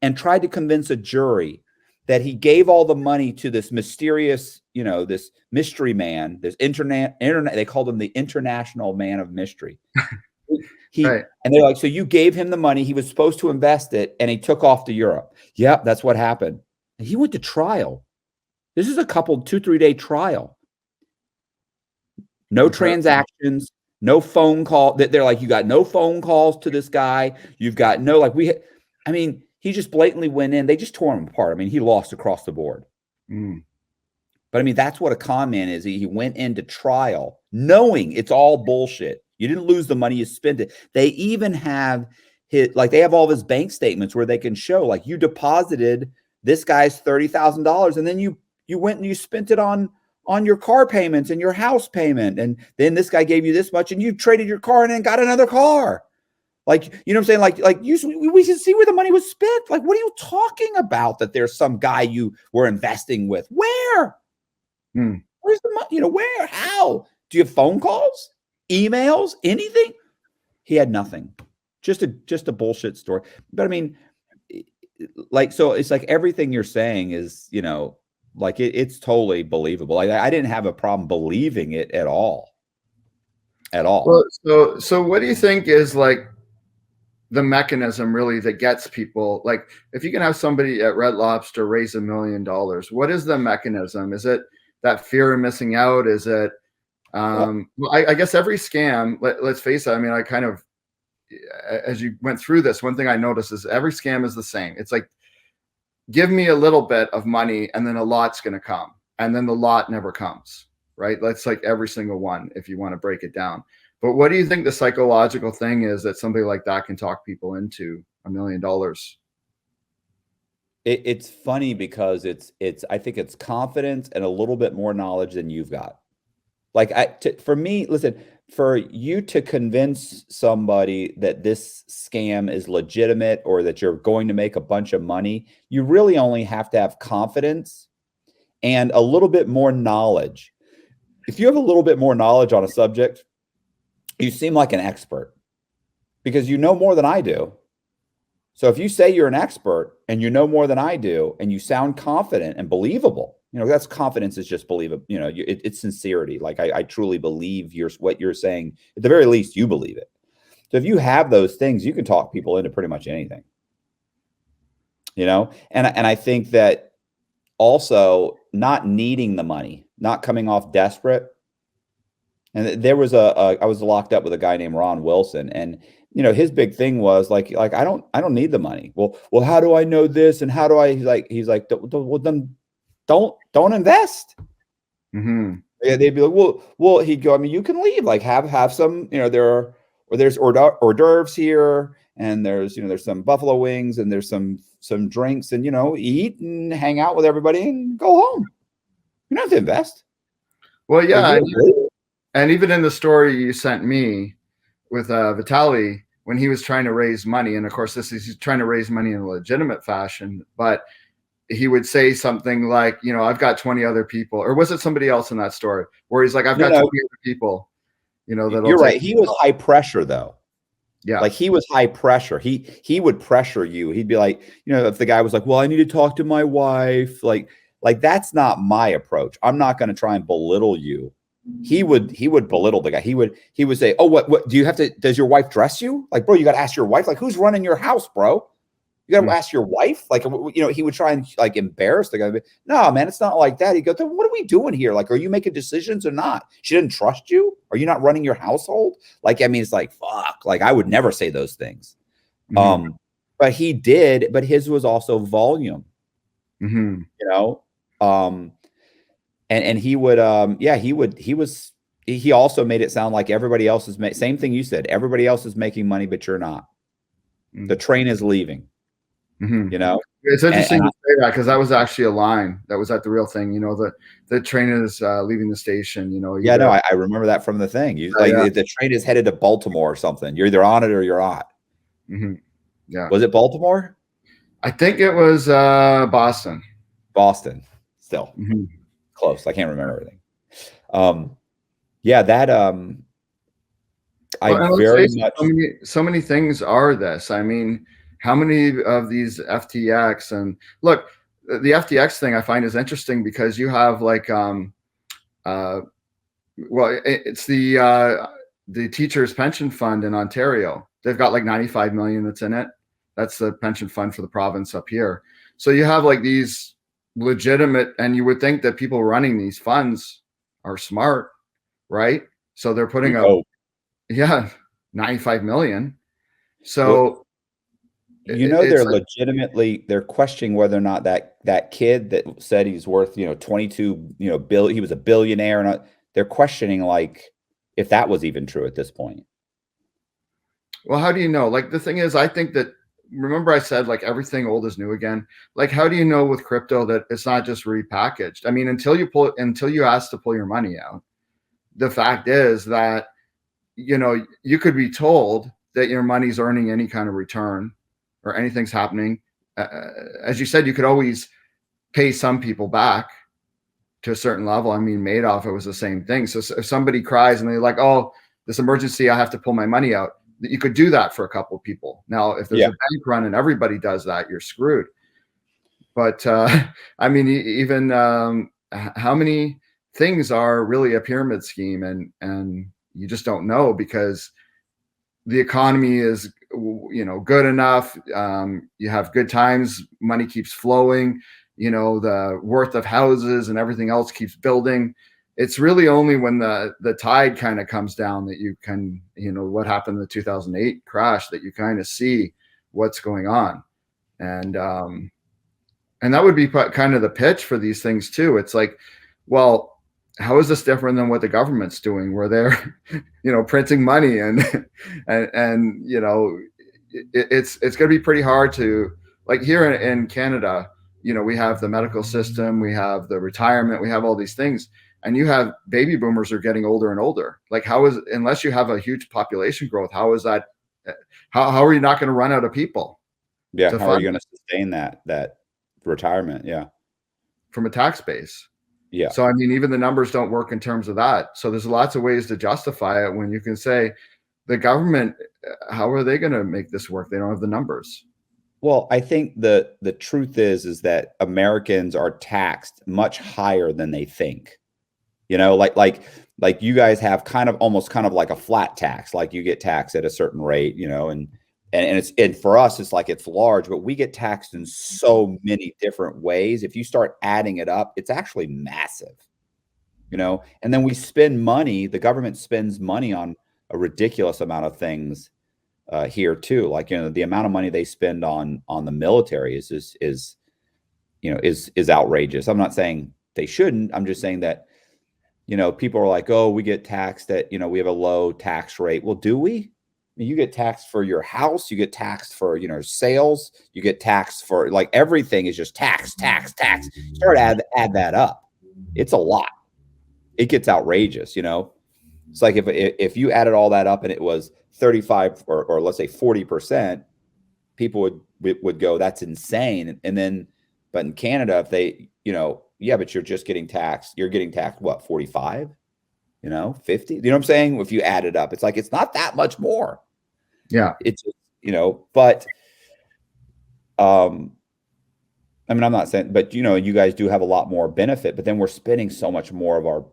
and tried to convince a jury that he gave all the money to this mysterious, you know, this mystery man, this internet, they called him the international man of mystery. Right. And they're like, so you gave him the money. He was supposed to invest it, and he took off to Europe. Yep, that's what happened. And he went to trial. This is a 2-3 day trial. No transactions, no phone call. They're like, you got no phone calls to this guy. You've got no, like, I mean, he just blatantly went in. They just tore him apart. I mean, he lost across the board. But I mean, that's what a con man is. He went into trial knowing it's all bullshit. You didn't lose the money, you spent it. They even have they have all of his bank statements where they can show, like, you deposited this guy's $30,000 and then you went and you spent it on your car payments and your house payment. And then this guy gave you this much and you traded your car and then got another car. Like, you know what I'm saying? We can see where the money was spent. Like, what are you talking about? That there's some guy you were investing with? Where? Where's the money? You know, where? How? Do you have phone calls? Emails? Anything? He had nothing. Just a bullshit story. But I mean, like, so it's like everything you're saying is, you know, like it's totally believable. I didn't have a problem believing it at all. At all. Well, so what do you think is like the mechanism really that gets people? Like, if you can have somebody at Red Lobster raise $1 million, what is the mechanism? Is it that fear of missing out? Is it well, I guess every scam, let's face it, I mean, I kind of, as you went through this, one thing I noticed is every scam is the same. It's like, give me a little bit of money and then a lot's going to come, and then the lot never comes, right? That's like every single one, if you want to break it down. But what do you think the psychological thing is that somebody like that can talk people into $1 million? It's funny because I think it's confidence and a little bit more knowledge than you've got. Like, for me, listen, for you to convince somebody that this scam is legitimate or that you're going to make a bunch of money, you really only have to have confidence and a little bit more knowledge. If you have a little bit more knowledge on a subject, you seem like an expert because you know more than I do. So if you say you're an expert and you know more than I do and you sound confident and believable, you know, that's confidence is just believable. You know, it's sincerity. Like, I truly believe what you're saying. At the very least, you believe it. So if you have those things, you can talk people into pretty much anything, you know? And I think that also not needing the money, not coming off desperate. And there was I was locked up with a guy named Ron Wilson, and you know, his big thing was like I don't need the money. Well, how do I know this? And how do I he's like, well, then don't invest. Yeah, they'd be like, well, he'd go, I mean, you can leave, like have some, you know, there's hors d'oeuvres here, and there's, you know, there's some buffalo wings, and there's some drinks, and, you know, eat and hang out with everybody and go home. You don't have to invest. Well, yeah. And even in the story you sent me with Vitaly, when he was trying to raise money, and of course he's trying to raise money in a legitimate fashion, but he would say something like, you know, I've got 20 other people, or was it somebody else in that story where he's like, I've got 20 other people, you know, that you're right. He was high pressure though. Yeah. Like, he was high pressure. He would pressure you. He'd be like, you know, if the guy was like, well, I need to talk to my wife, like that's not my approach. I'm not going to try and belittle you. He would belittle the guy. He would say, oh, what do you have to, does your wife dress you? Like, bro, you got to ask your wife, like, who's running your house, bro? You got to ask your wife. Like, you know, he would try and like embarrass the guy. No, man, it's not like that. He goes, what are we doing here? Like, are you making decisions or not? She didn't trust you. Are you not running your household? Like, I mean, it's like, fuck, like I would never say those things. But he did, but his was also volume, you know? And he would, he also made it sound like everybody else is same thing you said, everybody else is making money, but you're not. The train is leaving, you know? It's interesting to say that, because that was actually a line that was at the real thing, you know, the train is leaving the station, you know? Yeah, no, I remember that from the thing. The train is headed to Baltimore or something. You're either on it or you're not. Yeah. Was it Baltimore? I think it was Boston. Still. Close. I can't remember everything. Yeah, that so many things are this. I mean, how many of these FTX, and look, the FTX thing I find is interesting because you have like well, it's the the teachers pension fund in Ontario. They've got like 95 million that's in it. That's the pension fund for the province up here. So you have like these legitimate, and you would think that people running these funds are smart, right? So they're putting up, yeah, 95 million. So they're legitimately, they're questioning whether or not that kid that said he's worth, 22, he was a billionaire, and they're questioning like if that was even true at this point. Well, how do you know? Like, the thing is, I think that, remember I said like everything old is new again. Like, how do you know with crypto that it's not just repackaged? I mean, until you ask to pull your money out, the fact is that, you could be told that your money's earning any kind of return or anything's happening. As you said, you could always pay some people back to a certain level. I mean, Madoff, it was the same thing. So if somebody cries and they're like, oh, this emergency, I have to pull my money out, you could do that for a couple of people. Now, if there's a bank run and everybody does that, you're screwed. But I mean, even how many things are really a pyramid scheme, and you just don't know, because the economy is, good enough. You have good times, money keeps flowing, the worth of houses and everything else keeps building. It's really only when the tide kind of comes down that you can, what happened in the 2008 crash, that you kind of see what's going on. And that would be kind of the pitch for these things too. It's like, well, how is this different than what the government's doing, where they're, printing money and it's going to be pretty hard to, like, here in Canada, we have the medical system, we have the retirement, we have all these things, and you have baby boomers are getting older and older. Like, unless you have a huge population growth, how is that? How are you not going to run out of people? Yeah. How are you going to sustain that retirement? Yeah. From a tax base. Yeah. So, I mean, even the numbers don't work in terms of that. So there's lots of ways to justify it when you can say the government, how are they going to make this work? They don't have the numbers. Well, I think the truth is that Americans are taxed much higher than they think. Like you guys have almost like a flat tax, like you get taxed at a certain rate, and for us, it's like it's large, but we get taxed in so many different ways. If you start adding it up, it's actually massive, and then we spend money. The government spends money on a ridiculous amount of things here too. Like, the amount of money they spend on the military is outrageous. I'm not saying they shouldn't. I'm just saying that, people are like, oh, we get taxed at, we have a low tax rate. Well, do we? You get taxed for your house, you get taxed for, sales, you get taxed for, like, everything is just tax. Start add that up. It's a lot. It gets outrageous, It's like if you added all that up and it was 35 or let's say 40%, people would go, that's insane. And then, but in Canada, if they, but you're just getting taxed. You're getting taxed what, 45? 50? You know what I'm saying? If you add it up, it's like, it's not that much more. Yeah. It's, but, I mean, I'm not saying, but, you guys do have a lot more benefit, but then we're spending so much more of our,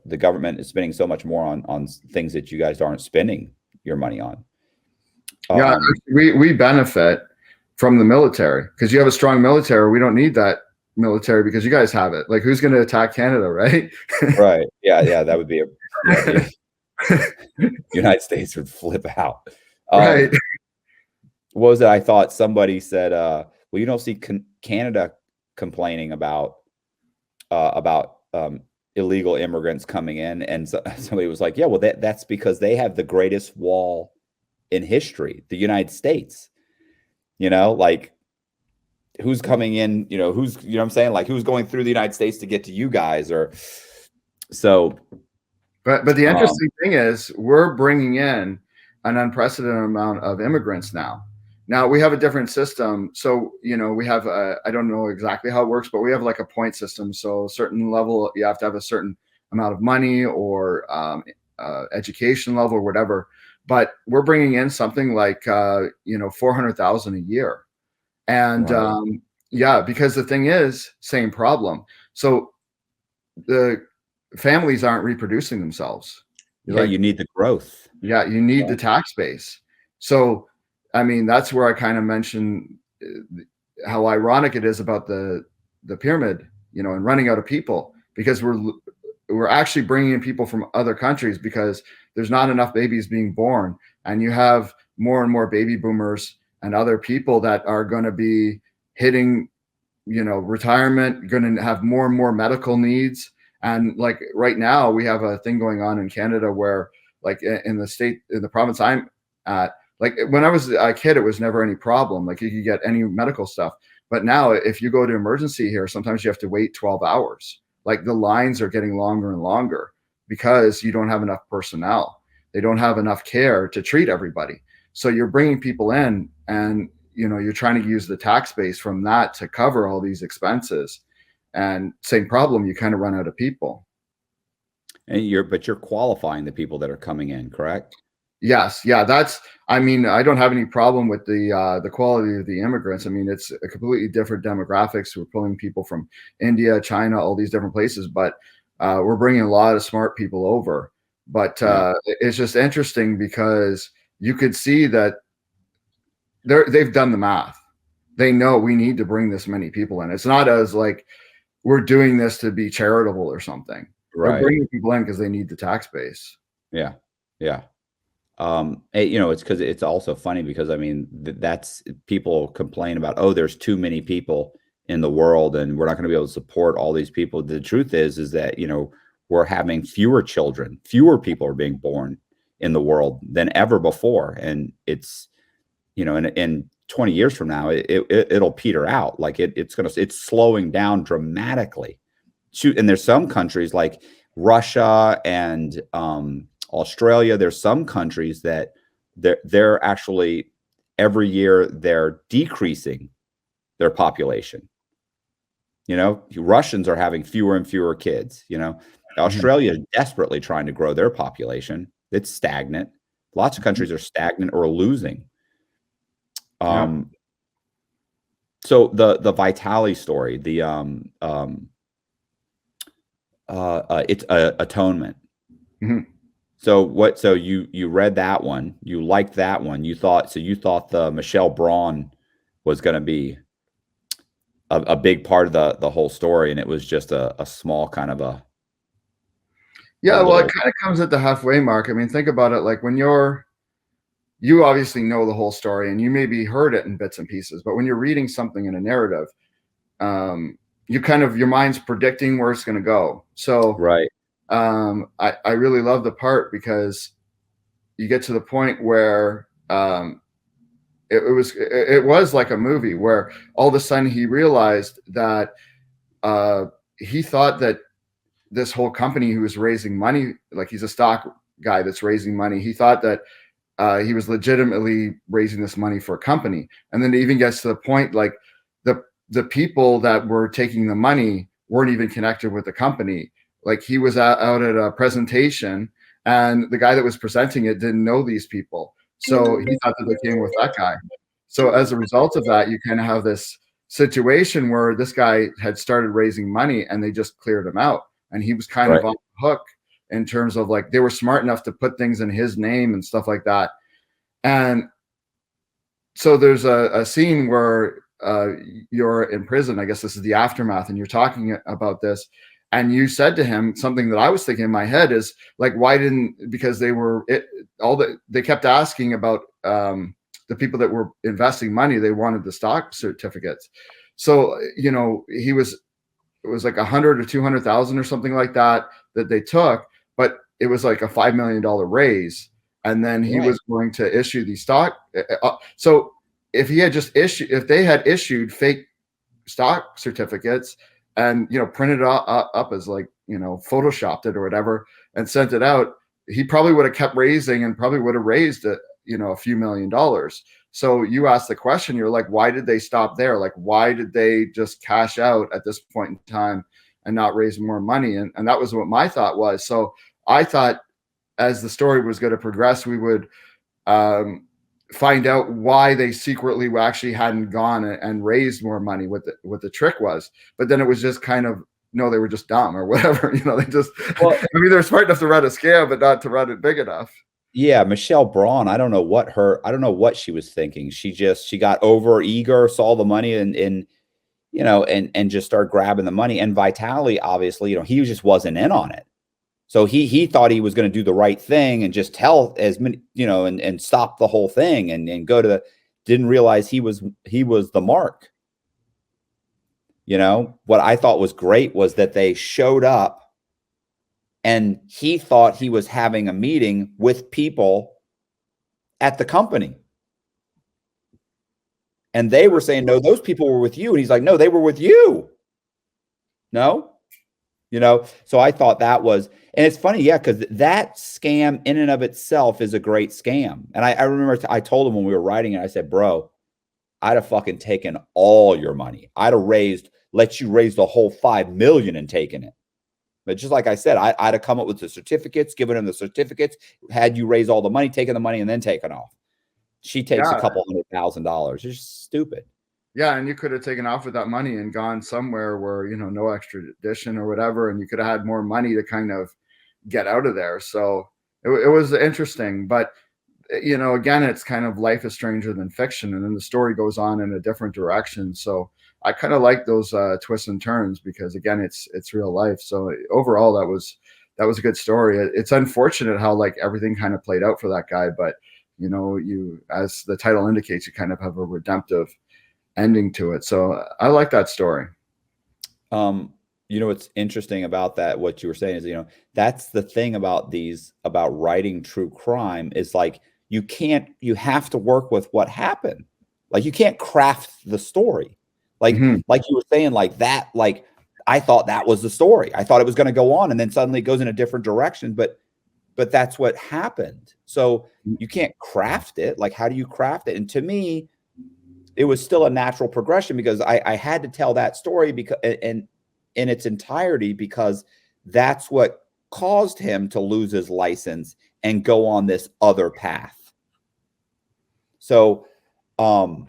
the government is spending so much more on things that you guys aren't spending your money on. Yeah. We benefit from the military, because you have a strong military. We don't need that military because you guys have it. Like, who's going to attack Canada, right? Right. Yeah. That would be United States would flip out. Right. What was it? I thought somebody said, well, you don't see Canada complaining about illegal immigrants coming in. And somebody was like, yeah, well, that's because they have the greatest wall in history, the United States. Like, who's coming in, who's, what I'm saying? Like, who's going through the United States to get to you guys? Or so. But the interesting thing is, we're bringing in an unprecedented amount of immigrants now. Now we have a different system. So, we have, I don't know exactly how it works, but we have like a point system. So a certain level, you have to have a certain amount of money or education level or whatever. But we're bringing in something like, 400,000 a year. And Wow. because the thing is, same problem. So the families aren't reproducing themselves. Yeah, you need the growth. Yeah, you need the tax base. So, I mean, that's where I kind of mentioned how ironic it is about the pyramid, and running out of people, because we're actually bringing in people from other countries because there's not enough babies being born, and you have more and more baby boomers and other people that are going to be hitting, retirement, going to have more and more medical needs. And like right now, we have a thing going on in Canada where, like in the province I'm at, like when I was a kid, it was never any problem. Like you could get any medical stuff. But now if you go to emergency here, sometimes you have to wait 12 hours. Like the lines are getting longer and longer because you don't have enough personnel. They don't have enough care to treat everybody. So you're bringing people in, and you're trying to use the tax base from that to cover all these expenses. And same problem, you kind of run out of people. And but you're qualifying the people that are coming in, correct? Yes. Yeah. I mean, I don't have any problem with the quality of the immigrants. I mean, it's a completely different demographics. We're pulling people from India, China, all these different places, but we're bringing a lot of smart people over. But it's just interesting because you could see that they've done the math. They know we need to bring this many people in. It's not as like we're doing this to be charitable or something. Right. They're bringing people in because they need the tax base. Yeah. Yeah. It's because it's also funny because I mean, that's people complain about, oh, there's too many people in the world and we're not going to be able to support all these people. The truth is that, we're having fewer children, fewer people are being born in the world than ever before. And it's, in 20 years from now, it'll peter out. Like it's slowing down dramatically. And there's some countries like Russia and, Australia, there's some countries that they're actually every year they're decreasing their population. Russians are having fewer and fewer kids. Australia is desperately trying to grow their population. It's stagnant. Lots of countries are stagnant or losing. So the Vitali story, it's atonement. Mm-hmm. So you read that one, you liked that one, you thought the Michelle Braun was going to be a big part of the whole story, and it was just a small kind of a well, it kind of comes at the halfway mark. I mean, think about it. Like when you obviously know the whole story and you maybe heard it in bits and pieces, but when you're reading something in a narrative, your mind's predicting where it's going to go. So right. I really love the part because you get to the point where it was like a movie where all of a sudden he realized that he thought that this whole company who was raising money, like he's a stock guy that's raising money, he thought that he was legitimately raising this money for a company. And then it even gets to the point like the people that were taking the money weren't even connected with the company. Like he was out at a presentation and the guy that was presenting it didn't know these people. So he thought that they came with that guy. So as a result of that, you kind of have this situation where this guy had started raising money and they just cleared him out. And he was kind of on the hook in terms of like, they were smart enough to put things in his name and stuff like that. And so there's a scene where you're in prison. I guess this is the aftermath. And you're talking about this. And you said to him something that I was thinking in my head is like, because they kept asking about the people that were investing money. They wanted the stock certificates. So, it was like 100 or 200,000 or something like that they took, but it was like a $5 million raise. And then he was going to issue the stock. So if they had issued fake stock certificates and, printed it up as like, photoshopped it or whatever and sent it out, he probably would have kept raising and probably would have raised a few $1 million. So you asked the question, you're like, why did they stop there? Like, why did they just cash out at this point in time and not raise more money? And that was what my thought was. So I thought as the story was going to progress, we would find out why they secretly actually hadn't gone and raised more money, what the trick was. But then it was just kind of no, they were just dumb or whatever. They just, Well, I mean, they're smart enough to run a scam, but not to run it big enough. yeah, Michelle Braun, I don't know what she was thinking. She got over eager, saw the money and just started grabbing the money. And Vitali, obviously, he just wasn't in on it. So he thought he was going to do the right thing and just tell as many, and stop the whole thing and go to didn't realize he was the mark. What I thought was great was that they showed up and he thought he was having a meeting with people at the company. And they were saying, no, those people were with you. And he's like, no, they were with you. No, so I thought that was, and it's funny. Yeah. Cause that scam in and of itself is a great scam. And I remember I told him when we were writing it, I said, bro, I'd have fucking taken all your money. I'd have let you raise the whole 5 million and taken it. But just like I said, I'd have come up with the certificates, given him the certificates, had you raise all the money, taken the money, and then taken off. She takes a couple $100,000. It's just stupid. Yeah, and you could have taken off with that money and gone somewhere where, no extradition or whatever, and you could have had more money to kind of get out of there. So it was interesting. But, again, it's kind of life is stranger than fiction. And then the story goes on in a different direction. So I kind of like those twists and turns because, again, it's real life. So overall, that was a good story. It's unfortunate how everything kind of played out for that guy. But, you, as the title indicates, you kind of have a redemptive ending to it. So I like that story. What's interesting about that, what you were saying is, that's the thing about writing true crime is you have to work with what happened. You can't craft the story. Like you were saying, I thought that was the story. I thought it was going to go on and then suddenly it goes in a different direction, but that's what happened. So you can't craft it. How do you craft it? And to me, it was still a natural progression because I had to tell that story because in its entirety, because that's what caused him to lose his license and go on this other path. So, well,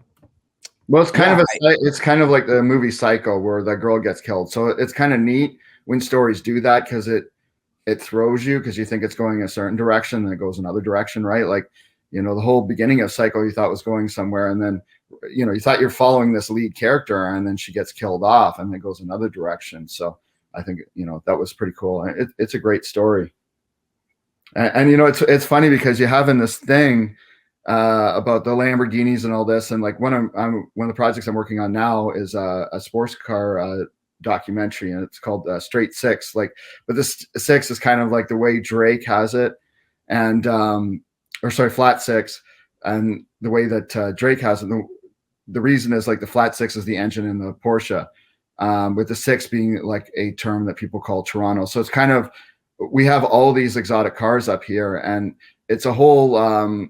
it's kind of it's kind of like the movie Psycho where the girl gets killed. So it's kind of neat when stories do that because it throws you because you think it's going a certain direction and it goes another direction, right? The whole beginning of Psycho you thought was going somewhere, and then you thought you're following this lead character, and then she gets killed off, and it goes another direction. So I think that was pretty cool. It's a great story, and it's funny because you have in this thing about the Lamborghinis and all this, and one of the projects I'm working on now is a sports car documentary, and it's called Straight Six. But this six is kind of like the way Drake has it, and Flat Six, and the way that Drake has it. The reason is the Flat Six is the engine in the Porsche, with the six being a term that people call Toronto. So it's kind of, we have all these exotic cars up here, and it's a whole.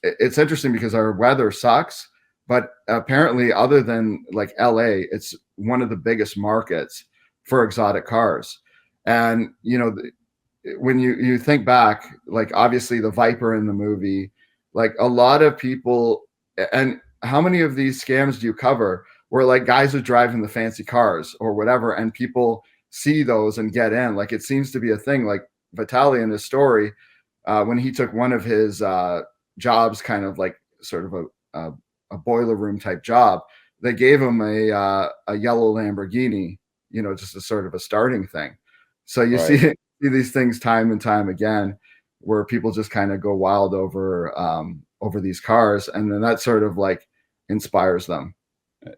It's interesting because our weather sucks, but apparently, other than LA, it's one of the biggest markets for exotic cars. And when you think back, obviously the Viper in the movie, a lot of people, and how many of these scams do you cover where guys are driving the fancy cars or whatever, and people see those and get in? It seems to be a thing. Vitali in his story, when he took one of his jobs, kind of sort of a boiler room type job, they gave him a yellow Lamborghini, just a sort of a starting thing. So you see these things time and time again where people just kind of go wild over these cars, and then that sort of inspires them.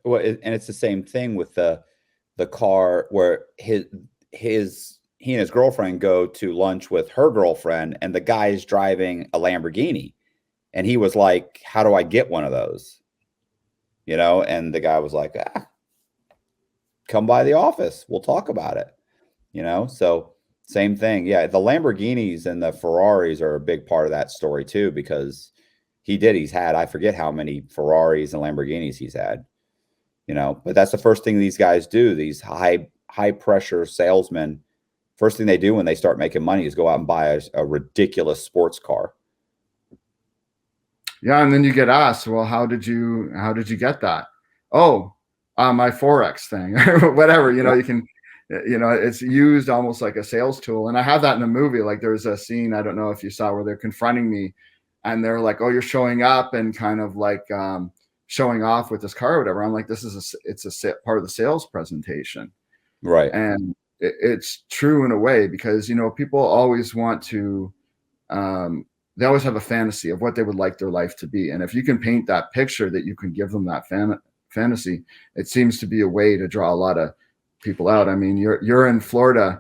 Well, and it's the same thing with the car where he and his girlfriend go to lunch with her girlfriend, and the guy is driving a Lamborghini, and he was like, "How do I get one of those?" And the guy was like, "Come by the office. We'll talk about it." So same thing. Yeah, the Lamborghinis and the Ferraris are a big part of that story too, because he's had, I forget how many Ferraris and Lamborghinis he's had, but that's the first thing these guys do. These high pressure salesmen, first thing they do when they start making money is go out and buy a ridiculous sports car. Yeah. And then you get asked, well, how did you get that? Oh, my Forex thing or whatever, you can, you know, it's used almost like a sales tool. And I have that in a movie. Like there's a scene, I don't know if you saw, where they're confronting me and they're like, oh, you're showing up and kind of like showing off with this car or whatever. I'm like, it's a part of the sales presentation. Right. And it's true in a way, because, you know, people always want to, they always have a fantasy of what they would like their life to be. And if you can paint that picture that you can give them that fantasy, it seems to be a way to draw a lot of people out. I mean, you're in Florida,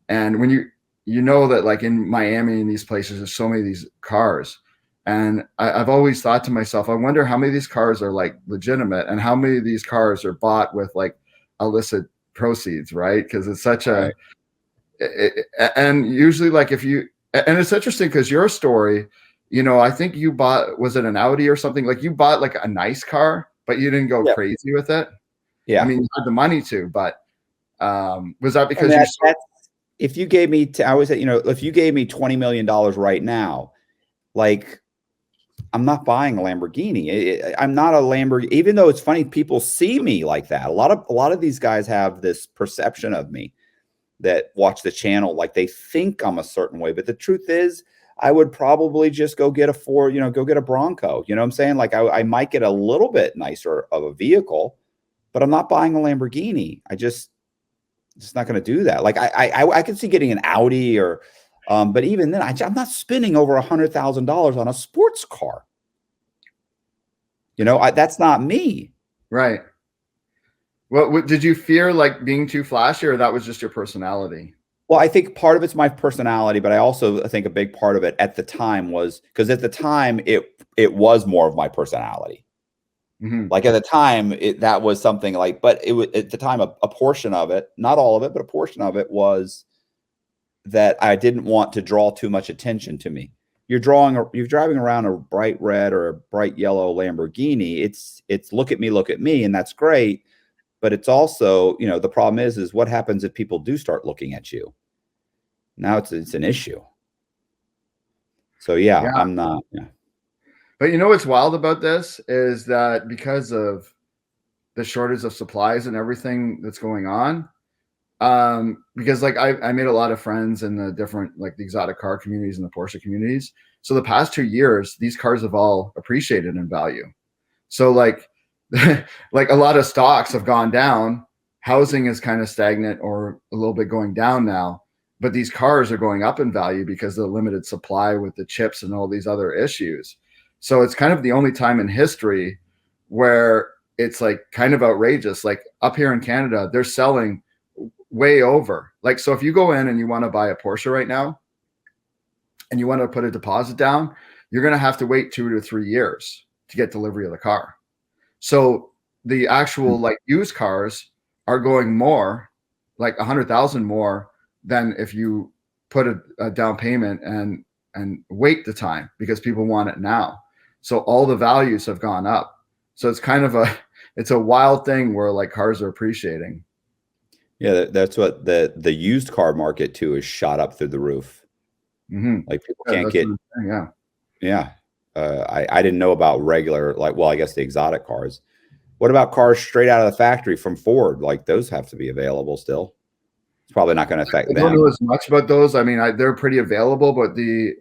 and when you know that like in Miami and these places, there's so many of these cars. And I've always thought to myself, I wonder how many of these cars are like legitimate and how many of these cars are bought with like illicit proceeds, right? Because it's such a, and usually like if you, and it's interesting because your story, you know, I think you bought, was it an Audi or something? Like you bought like a nice car, but you didn't go crazy with it. Yeah. I mean, you had the money to, but was that because if you gave me, I always say, you know, if you gave me $20 million right now, like I'm not buying a Lamborghini. I'm not a Lamborghini, even though it's funny. People see me like that. A lot of these guys have this perception of me that watch the channel, like they think I'm a certain way. But the truth is, I would probably just go get go get a Bronco. You know what I'm saying? Like I might get a little bit nicer of a vehicle, but I'm not buying a Lamborghini. Just not going to do that. Like I could see getting an Audi or, but even then, I'm not spending over $100,000 on a sports car. You know, that's not me. Right. What did you fear, like being too flashy, or that was just your personality? Well, I think part of it's my personality, but I also think a big part of it at the time was because at the time it was more of my personality. Mm-hmm. Like at the time, that was something like, but it was at the time a portion of it, not all of it, but a portion of it was that I didn't want to draw too much attention to me. You're driving around a bright red or a bright yellow Lamborghini. It's look at me, and that's great. But it's also, you know, the problem is what happens if people do start looking at you? Now it's an issue. So yeah. I'm not. Yeah. But you know what's wild about this is that because of the shortage of supplies and everything that's going on, because like I made a lot of friends in the different, like the exotic car communities and the Porsche communities. So the past 2 years, these cars have all appreciated in value. So like, like a lot of stocks have gone down. Housing is kind of stagnant or a little bit going down now, but these cars are going up in value because of the limited supply with the chips and all these other issues. So it's kind of the only time in history where it's like kind of outrageous. Like up here in Canada, they're selling way over. Like, so if you go in and you want to buy a Porsche right now and you want to put a deposit down, you're going to have to wait 2 to 3 years to get delivery of the car. So the actual like used cars are going more, like 100,000 more than if you put a down payment and wait the time, because people want it now. So all the values have gone up. So it's kind of it's a wild thing where like cars are appreciating. Yeah, that's what the used car market too is shot up through the roof. Mm-hmm. Like people can't get. Yeah. I didn't know about regular, like, well, I guess the exotic cars. What about cars straight out of the factory from Ford? Like those have to be available still. It's probably not going to affect them. I don't know as much about those. I mean, they're pretty available, but the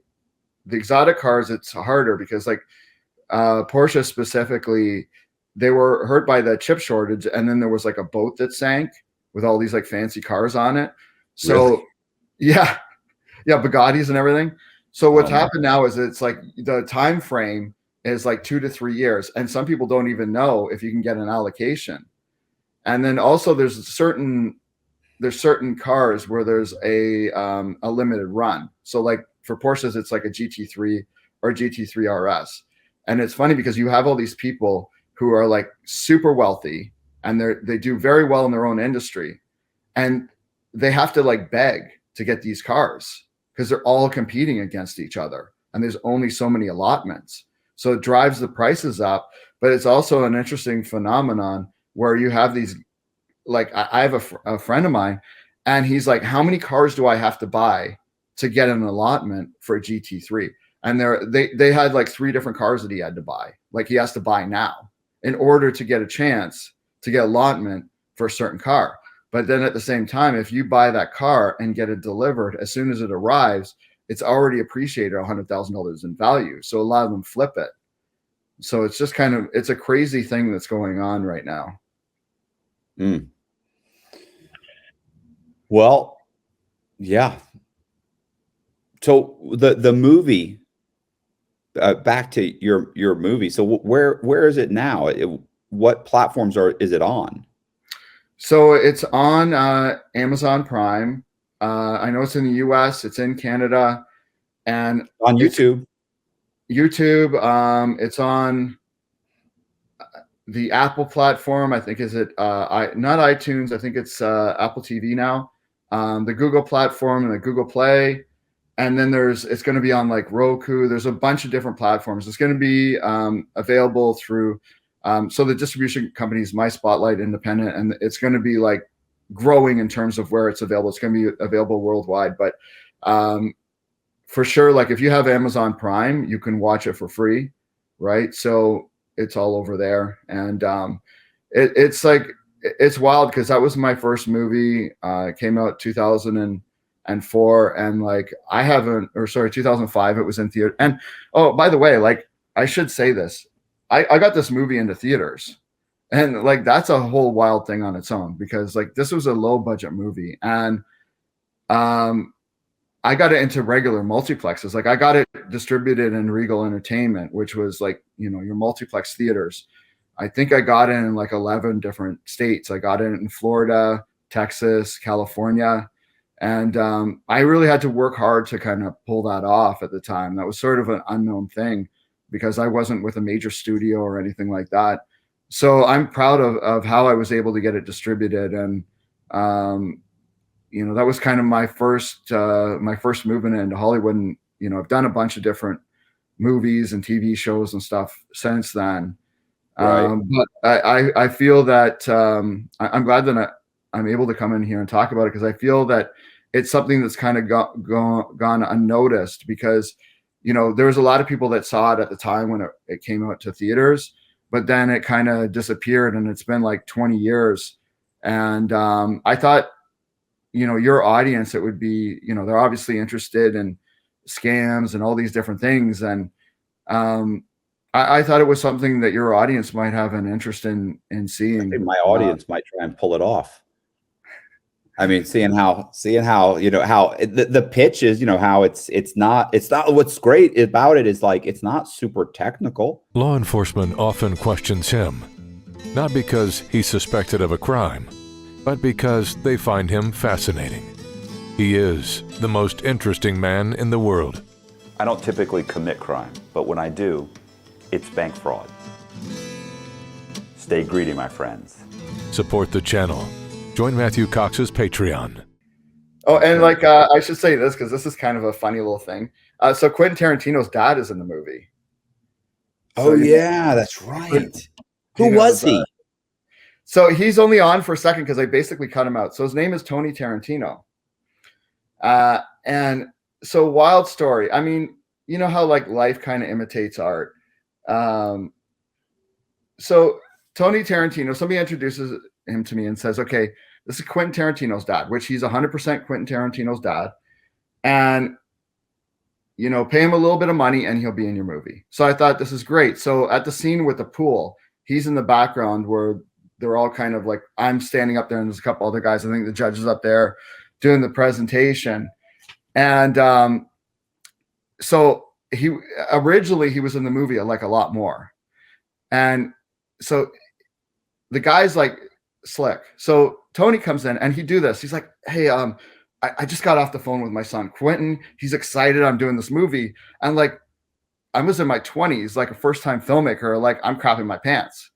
exotic cars, it's harder because like Porsche specifically, they were hurt by the chip shortage, and then there was like a boat that sank with all these like fancy cars on it. So really? yeah, Bugattis and everything. So what's happened now is it's like the time frame is like 2 to 3 years, and some people don't even know if you can get an allocation. And then also there's certain cars where there's a limited run. So like for Porsches, it's like a GT3 or GT3 RS. And it's funny because you have all these people who are like super wealthy and they do very well in their own industry, and they have to like beg to get these cars because they're all competing against each other, and there's only so many allotments. So it drives the prices up, but it's also an interesting phenomenon where you have these, like I have a friend of mine, and he's like, how many cars do I have to buy to get an allotment for a GT3? And they had like 3 different cars that he had to buy. Like he has to buy now in order to get a chance to get allotment for a certain car. But then at the same time, if you buy that car and get it delivered, as soon as it arrives, it's already appreciated $100,000 in value. So a lot of them flip it. So it's just kind of, it's a crazy thing that's going on right now. Mm. Well, yeah. So the movie, back to your movie. So where is it now? What platforms is it on? So it's on Amazon Prime. I know it's in the US, it's in Canada, and On YouTube. YouTube. It's on the Apple platform. I think not iTunes. I think it's Apple TV now. The Google platform and the Google Play. And then it's going to be on like Roku. There's a bunch of different platforms. It's going to be available through, so the distribution company is My Spotlight Independent, and it's going to be like growing in terms of where it's available. It's going to be available worldwide, but for sure, like if you have Amazon Prime, you can watch it for free, right? So it's all over there. And it's like, it's wild because that was my first movie. It came out 2004, and like 2005, it was in theater. And oh, by the way, like I should say this, I got this movie into theaters, and like that's a whole wild thing on its own, because like this was a low budget movie, and I got it into regular multiplexes. Like I got it distributed in Regal Entertainment, which was like, your multiplex theaters. I think I got it in like 11 different states. I got it in Florida, Texas, California. And I really had to work hard to kind of pull that off at the time. That was sort of an unknown thing because I wasn't with a major studio or anything like that. So I'm proud of how I was able to get it distributed. And, that was kind of my first movement into Hollywood. And, I've done a bunch of different movies and TV shows and stuff since then. Right. But I feel that I'm glad that I'm able to come in here and talk about it, because I feel that it's something that's kind of gone unnoticed, because, there was a lot of people that saw it at the time when it came out to theaters, but then it kind of disappeared, and it's been like 20 years. And I thought, your audience, it would be, they're obviously interested in scams and all these different things. And I thought it was something that your audience might have an interest in seeing. I think my audience might try and pull it off. I mean, seeing how how the pitch is, how it's not what's great about it is like it's not super technical. Law enforcement often questions him, not because he's suspected of a crime, but because they find him fascinating. He is the most interesting man in the world. I don't typically commit crime, but when I do, it's bank fraud. Stay greedy, my friends. Support the channel. Join Matthew Cox's Patreon. Oh, and like I should say this because this is kind of a funny little thing. So Quentin Tarantino's dad is in the movie. Oh yeah, that's right. Who was he? So he's only on for a second because I basically cut him out. So his name is Tony Tarantino. And so wild story. I mean, you know how like life kind of imitates art. So Tony Tarantino, somebody introduces him to me and says, okay, this is Quentin Tarantino's dad, which he's 100% Quentin Tarantino's dad. And, pay him a little bit of money and he'll be in your movie. So I thought this is great. So at the scene with the pool, he's in the background where they're all kind of like, I'm standing up there and there's a couple other guys. I think the judge is up there doing the presentation. And so he was in the movie like a lot more. And so the guy's like slick. So Tony comes in and he's like, hey, I just got off the phone with my son, Quentin. He's excited I'm doing this movie. And like, I was in my 20s, like a first time filmmaker, like I'm crapping my pants.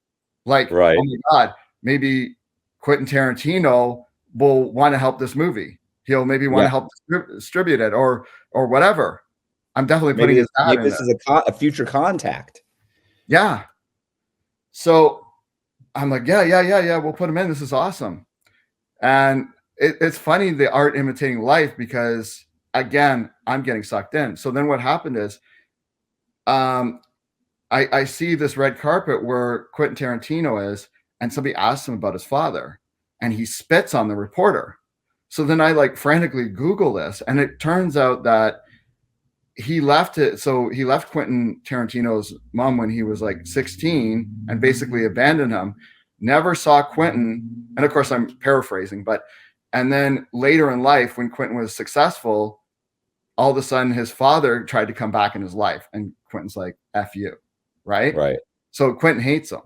Like, right. Oh my God, maybe Quentin Tarantino will want to help this movie. He'll maybe want to help distribute it or whatever. I'm definitely putting his dad in this is a future contact. Yeah. So I'm like, yeah. We'll put him in. This is awesome. And it's funny, the art imitating life, because again, I'm getting sucked in. So then what happened is, I see this red carpet where Quentin Tarantino is, and somebody asked him about his father. and he spits on the reporter. So then I like frantically Google this, and it turns out that he left it. So he left Quentin Tarantino's mom when he was like 16 and basically abandoned him. Never saw Quentin. And of course, I'm paraphrasing, and then later in life, when Quentin was successful, all of a sudden his father tried to come back in his life, and Quentin's like, F you. Right. Right. So Quentin hates him.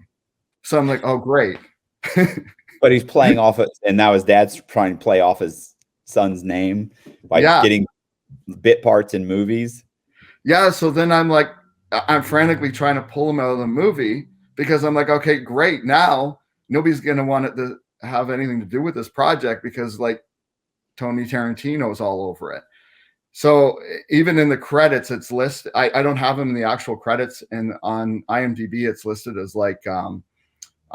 So I'm like, oh, great. But he's playing off it, and now his dad's trying to play off his son's name by getting bit parts in movies. Yeah. So then I'm like, I'm frantically trying to pull him out of the movie, because I'm like, okay, great. Now nobody's going to want it to have anything to do with this project, because like Tony Tarantino's all over it. So even in the credits, it's listed. I don't have him in the actual credits, and on IMDb, it's listed as like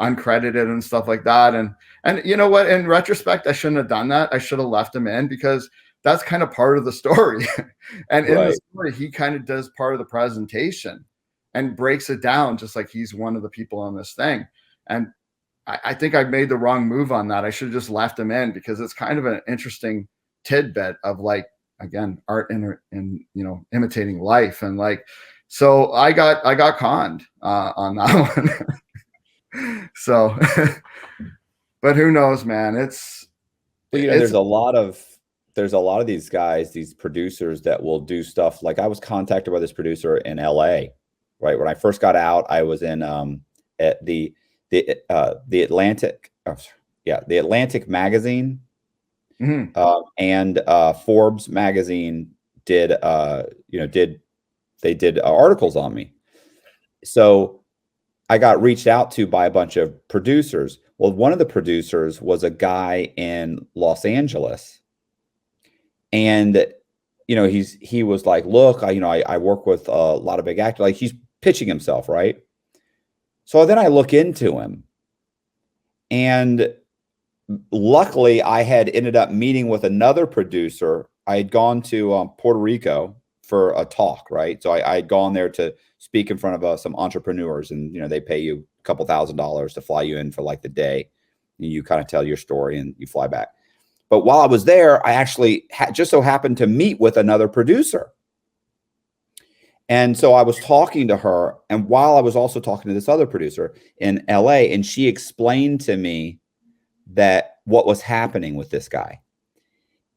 uncredited and stuff like that. And you know what? In retrospect, I shouldn't have done that. I should have left him in, because that's kind of part of the story. And in the story, he kind of does part of the presentation and breaks it down, just like he's one of the people on this thing. And I think I made the wrong move on that. I should have just left him in, because it's kind of an interesting tidbit of like, again, art in you know, imitating life. And like, so I got conned on that one. So, but who knows, man? Well, you know, there's a lot of these guys, these producers that will do stuff. Like I was contacted by this producer in LA, right? When I first got out, I was in at the Atlantic, the Atlantic magazine. Mm-hmm. And Forbes magazine did articles on me. So I got reached out to by a bunch of producers. Well, one of the producers was a guy in Los Angeles, and you know, he was like, look, I work with a lot of big actors. Like he's pitching himself, right? So then I look into him, and luckily, I had ended up meeting with another producer. I had gone to Puerto Rico for a talk, right? So I had gone there to speak in front of some entrepreneurs, and you know, they pay you a couple $1,000s to fly you in for like the day. And you kind of tell your story and you fly back. But while I was there, I actually just so happened to meet with another producer. And so I was talking to her, and while I was also talking to this other producer in LA, and she explained to me that what was happening with this guy.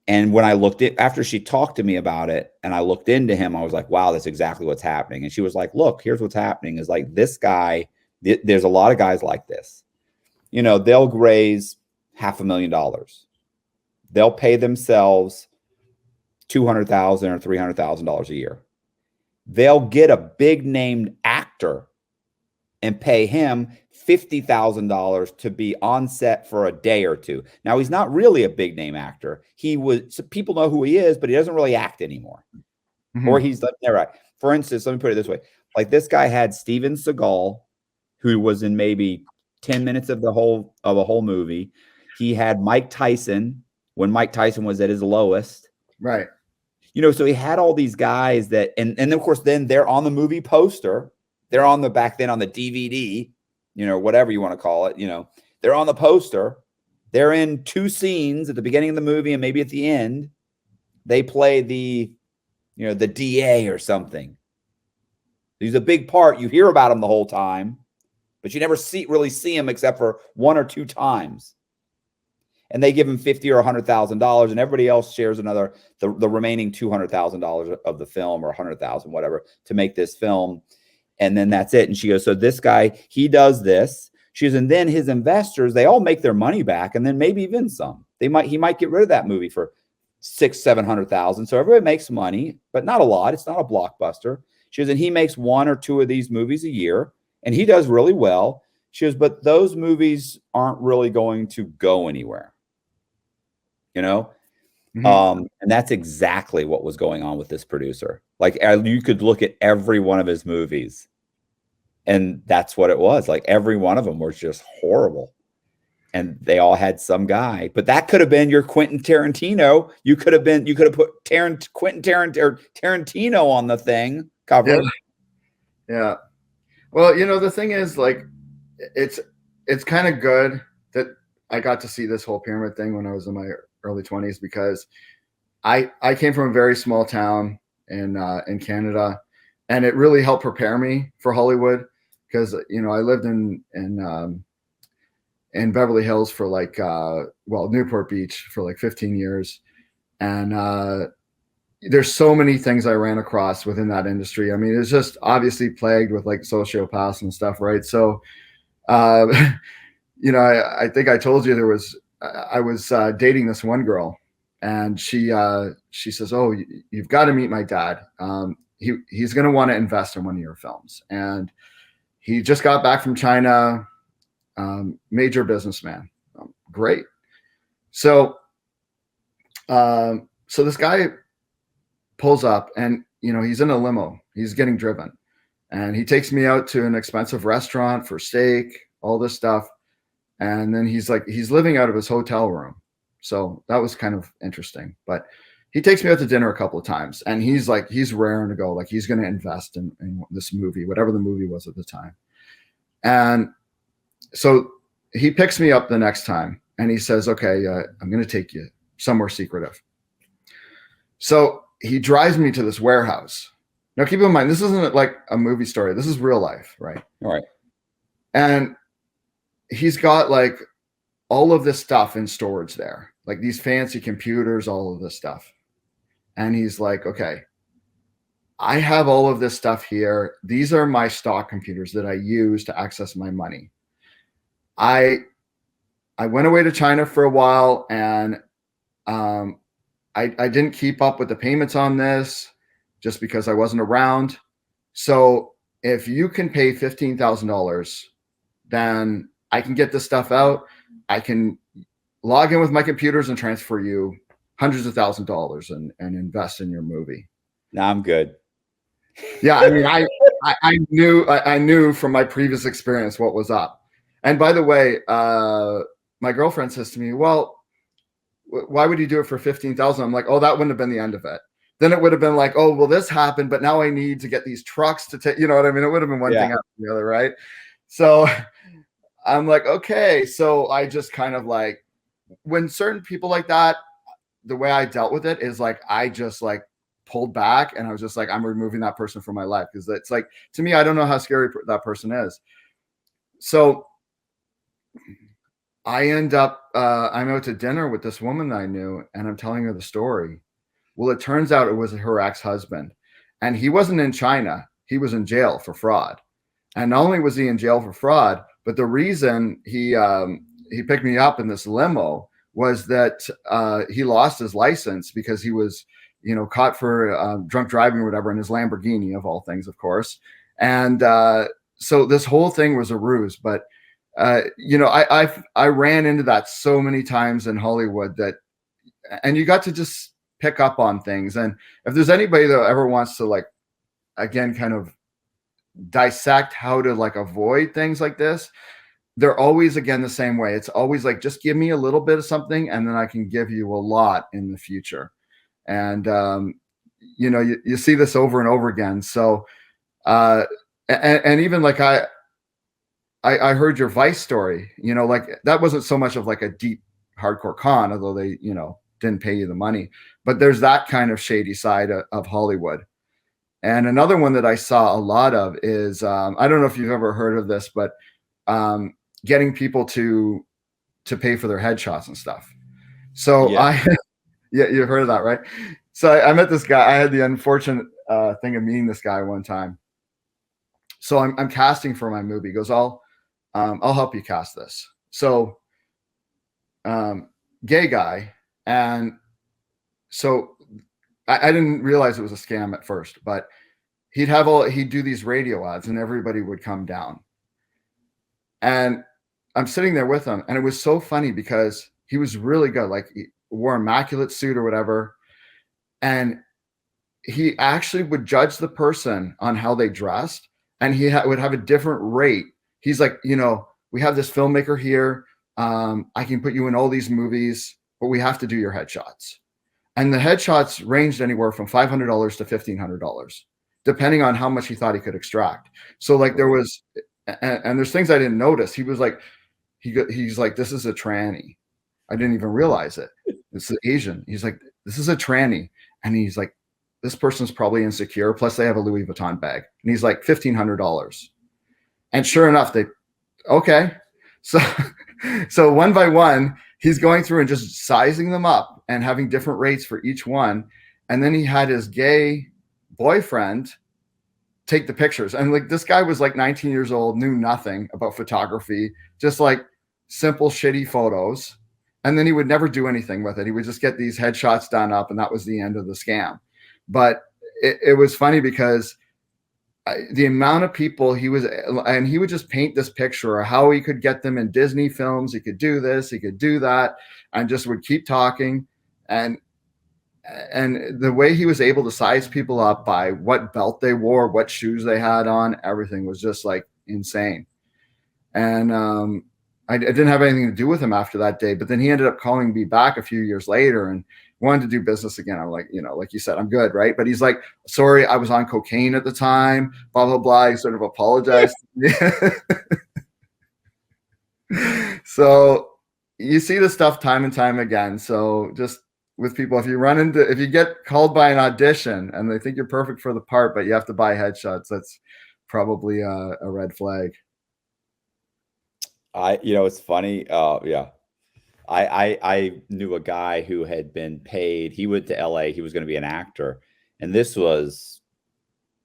And when I looked at, after she talked to me about it and I looked into him, I was like, wow, that's exactly what's happening. And she was like, look, here's what's happening is like this guy, there's a lot of guys like this, you know, they'll raise $500,000. They'll pay themselves $200,000 or $300,000 a year. They'll get a big named actor and pay him $50,000 to be on set for a day or two. Now, he's not really a big name actor. So people know who he is, but he doesn't really act anymore. Mm-hmm. Or he's never act. For instance, let me put it this way. Like this guy had Steven Seagal, who was in maybe 10 minutes of a whole movie. He had Mike Tyson when Mike Tyson was at his lowest. Right. You know, so he had all these guys that, and of course, then they're on the movie poster. They're on the back then on the DVD, you know, whatever you want to call it, you know, they're on the poster. They're in 2 scenes at the beginning of the movie and maybe at the end. They play the DA or something. He's a big part. You hear about him the whole time, but you never really see him except for 1 or 2 times. And they give him $50,000 or $100,000, and everybody else shares the remaining $200,000 of the film, or $100,000, whatever, to make this film. And then that's it. And she goes, so this guy, he does this. She goes, and then his investors, they all make their money back, and then maybe even some. He might get rid of that movie for $600,000-$700,000. So everybody makes money, but not a lot. It's not a blockbuster. She goes, and he makes 1 or 2 of these movies a year, and he does really well. She goes, but those movies aren't really going to go anywhere. You know? Mm-hmm. And that's exactly what was going on with this producer. Like you could look at every one of his movies, and that's what it was. Like every one of them was just horrible, and they all had some guy. But that could have been your Quentin Tarantino. You could have put Quentin Tarantino on the thing cover. Yeah. Well, you know, the thing is, like, it's kind of good that I got to see this whole pyramid thing when I was in my early 20s, because I came from a very small town in Canada, and it really helped prepare me for Hollywood, because I lived in Beverly Hills for like Newport Beach for like 15 years, and there's so many things I ran across within that industry. I mean, it's just obviously plagued with like sociopaths and stuff, right? So I think I told you I was dating this one girl, and she says, "Oh, you've got to meet my dad. He's going to want to invest in one of your films." And he just got back from China, major businessman. Great. So this guy pulls up, and he's in a limo. He's getting driven, and he takes me out to an expensive restaurant for steak, all this stuff. And then he's living out of his hotel room. So that was kind of interesting. But he takes me out to dinner a couple of times, and he's raring to go. Like, he's going to invest in this movie, whatever the movie was at the time. And so he picks me up the next time, and he says, "Okay, I'm going to take you somewhere secretive." So he drives me to this warehouse. Now, keep in mind, this isn't like a movie story. This is real life, right? All right. And he's got like all of this stuff in storage there, like these fancy computers, all of this stuff. And he's like, "Okay, I have all of this stuff here. These are my stock computers that I use to access my money. I went away to China for a while, and I didn't keep up with the payments on this just because I wasn't around. So if you can pay $15,000, then I can get this stuff out. I can log in with my computers and transfer you hundreds of thousands of dollars and invest in your movie." Now I'm good. Yeah, I mean, I knew from my previous experience what was up. And by the way, my girlfriend says to me, "Well, why would you do it for $15,000?" I'm like, "Oh, that wouldn't have been the end of it. Then it would have been like, oh, well, this happened, but now I need to get these trucks to take," you know what I mean? It would have been one thing after the other, right? So I'm like, okay. So I just kind of like, when certain people like that, the way I dealt with it is like, I just like pulled back, and I was just like, I'm removing that person from my life. Because it's like, to me, I don't know how scary that person is. So I end up, I'm out to dinner with this woman that I knew, and I'm telling her the story. Well, it turns out it was her ex-husband, and he wasn't in China. He was in jail for fraud. And not only was he in jail for fraud, but the reason he picked me up in this limo was that he lost his license because he was, caught for drunk driving or whatever in his Lamborghini, of all things, of course. And so this whole thing was a ruse. But I ran into that so many times in Hollywood and you got to just pick up on things. And if there's anybody that ever wants to, like, again, kind of dissect how to like avoid things like this, they're always, again, the same way. It's always like, just give me a little bit of something, and then I can give you a lot in the future. And you see this over and over again. So and even like I heard your Vice story, like that wasn't so much of like a deep hardcore con, although they didn't pay you the money, but there's that kind of shady side of Hollywood. And another one that I saw a lot of is, I don't know if you've ever heard of this, but getting people to pay for their headshots and stuff. So you've heard of that, right? So I met this guy. I had the unfortunate thing of meeting this guy one time. So I'm casting for my movie. He goes, I'll help you cast this. So gay guy. And so I didn't realize it was a scam at first, but he'd do these radio ads, and everybody would come down. And I'm sitting there with him, and it was so funny because he was really good. Like, he wore an immaculate suit or whatever. And he actually would judge the person on how they dressed, and he would have a different rate. He's like, we have this filmmaker here. I can put you in all these movies, but we have to do your headshots. And the headshots ranged anywhere from $500 to $1,500, depending on how much he thought he could extract. So like there was, and there's things I didn't notice. He was like, he's like, this is a tranny. I didn't even realize it. It's an Asian. He's like, this is a tranny. And he's like, this person's probably insecure. Plus they have a Louis Vuitton bag. And he's like, $1,500. And sure enough, okay. So one by one, he's going through and just sizing them up and having different rates for each one. And then he had his gay boyfriend take the pictures. And like, this guy was like 19 years old, knew nothing about photography, just like simple, shitty photos. And then he would never do anything with it. He would just get these headshots done up, and that was the end of the scam. But it was funny because the amount of people he would just paint this picture of how he could get them in Disney films. He could do this, he could do that, and just would keep talking. And the way he was able to size people up by what belt they wore, what shoes they had on, everything was just like insane. And I didn't have anything to do with him after that day, but then he ended up calling me back a few years later and wanted to do business again. I'm like, like you said, I'm good, right? But he's like, sorry, I was on cocaine at the time, blah, blah, blah. He sort of apologized to me. So you see this stuff time and time again. So just with people, if you get called by an audition and they think you're perfect for the part, but you have to buy headshots, that's probably a red flag. It's funny. Yeah. I knew a guy who had been paid. He went to LA. He was going to be an actor. And this was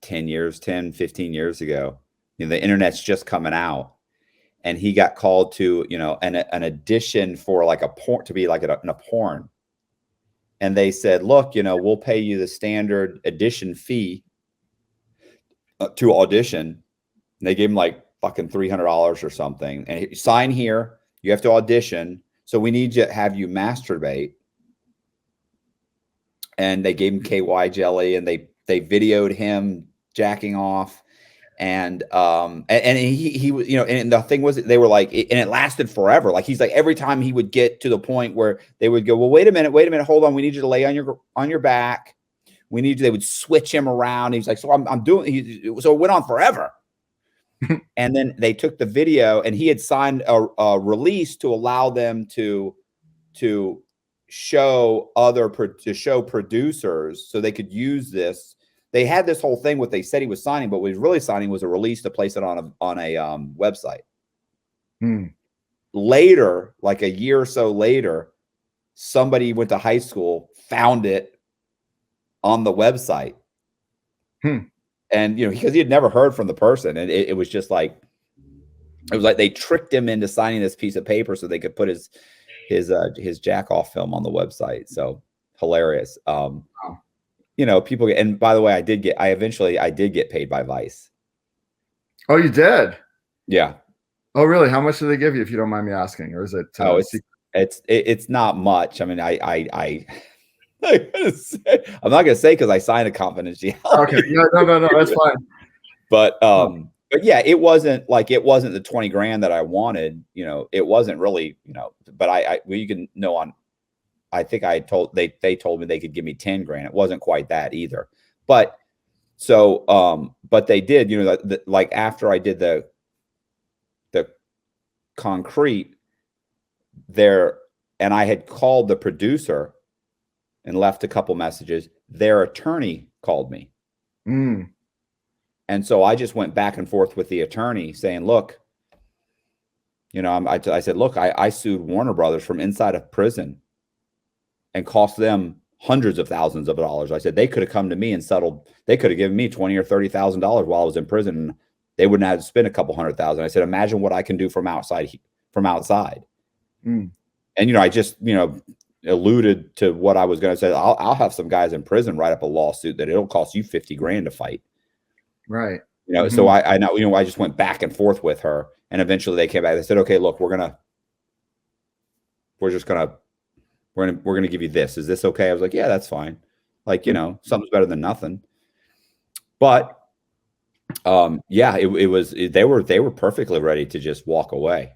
10, 15 years ago. The internet's just coming out. And he got called to, an audition for like a porn, to be like in a porn. And they said, look, we'll pay you the standard audition fee to audition. And they gave him like fucking $300 or something. And sign here, you have to audition. So we need to have you masturbate. And they gave him KY jelly, and they videoed him jacking off. And he was, and the thing was, they were like, and it lasted forever. Like, he's like, every time he would get to the point where they would go, well, wait a minute, hold on. We need you to lay on your back. They would switch him around. He's like, so so it went on forever. And then they took the video, and he had signed a release to allow them to show producers so they could use this. They had this whole thing, what they said he was signing, but what he was really signing was a release to place it on a website. Later, like a year or so later, somebody went to high school, found it on the website. And, because he had never heard from the person, and it was just like, it was like they tricked him into signing this piece of paper so they could put his jack off film on the website. So hilarious. People get, and by the way, I did get paid by Vice. Oh, you did? Yeah. Oh, really? How much do they give you, if you don't mind me asking? Or is it? It's not much. I mean, I'm not gonna say because I signed a confidentiality. Okay, no, that's fine. But yeah, it wasn't the 20 grand that I wanted. It wasn't really, but you can know on. I think they told me they could give me 10 grand. It wasn't quite that either. But so but they did. Like after I did the concrete there, and I had called the producer and left a couple messages, their attorney called me. And so I just went back and forth with the attorney saying, look, I said, look, I sued Warner Brothers from inside of prison and cost them hundreds of thousands of dollars. I said, they could have come to me and settled. They could have given me $20,000 or $30,000 while I was in prison, and they wouldn't have to spend a couple $100,000. I said, imagine what I can do from outside. And, I just, alluded to what I was going to say. I'll have some guys in prison write up a lawsuit that it'll cost you 50 grand to fight. Right. So I know, I just went back and forth with her, and eventually they came back. They said, okay, look, we're going to give you this. Is this okay? I was like, yeah, that's fine. Like, something's better than nothing. But, yeah, they were perfectly ready to just walk away,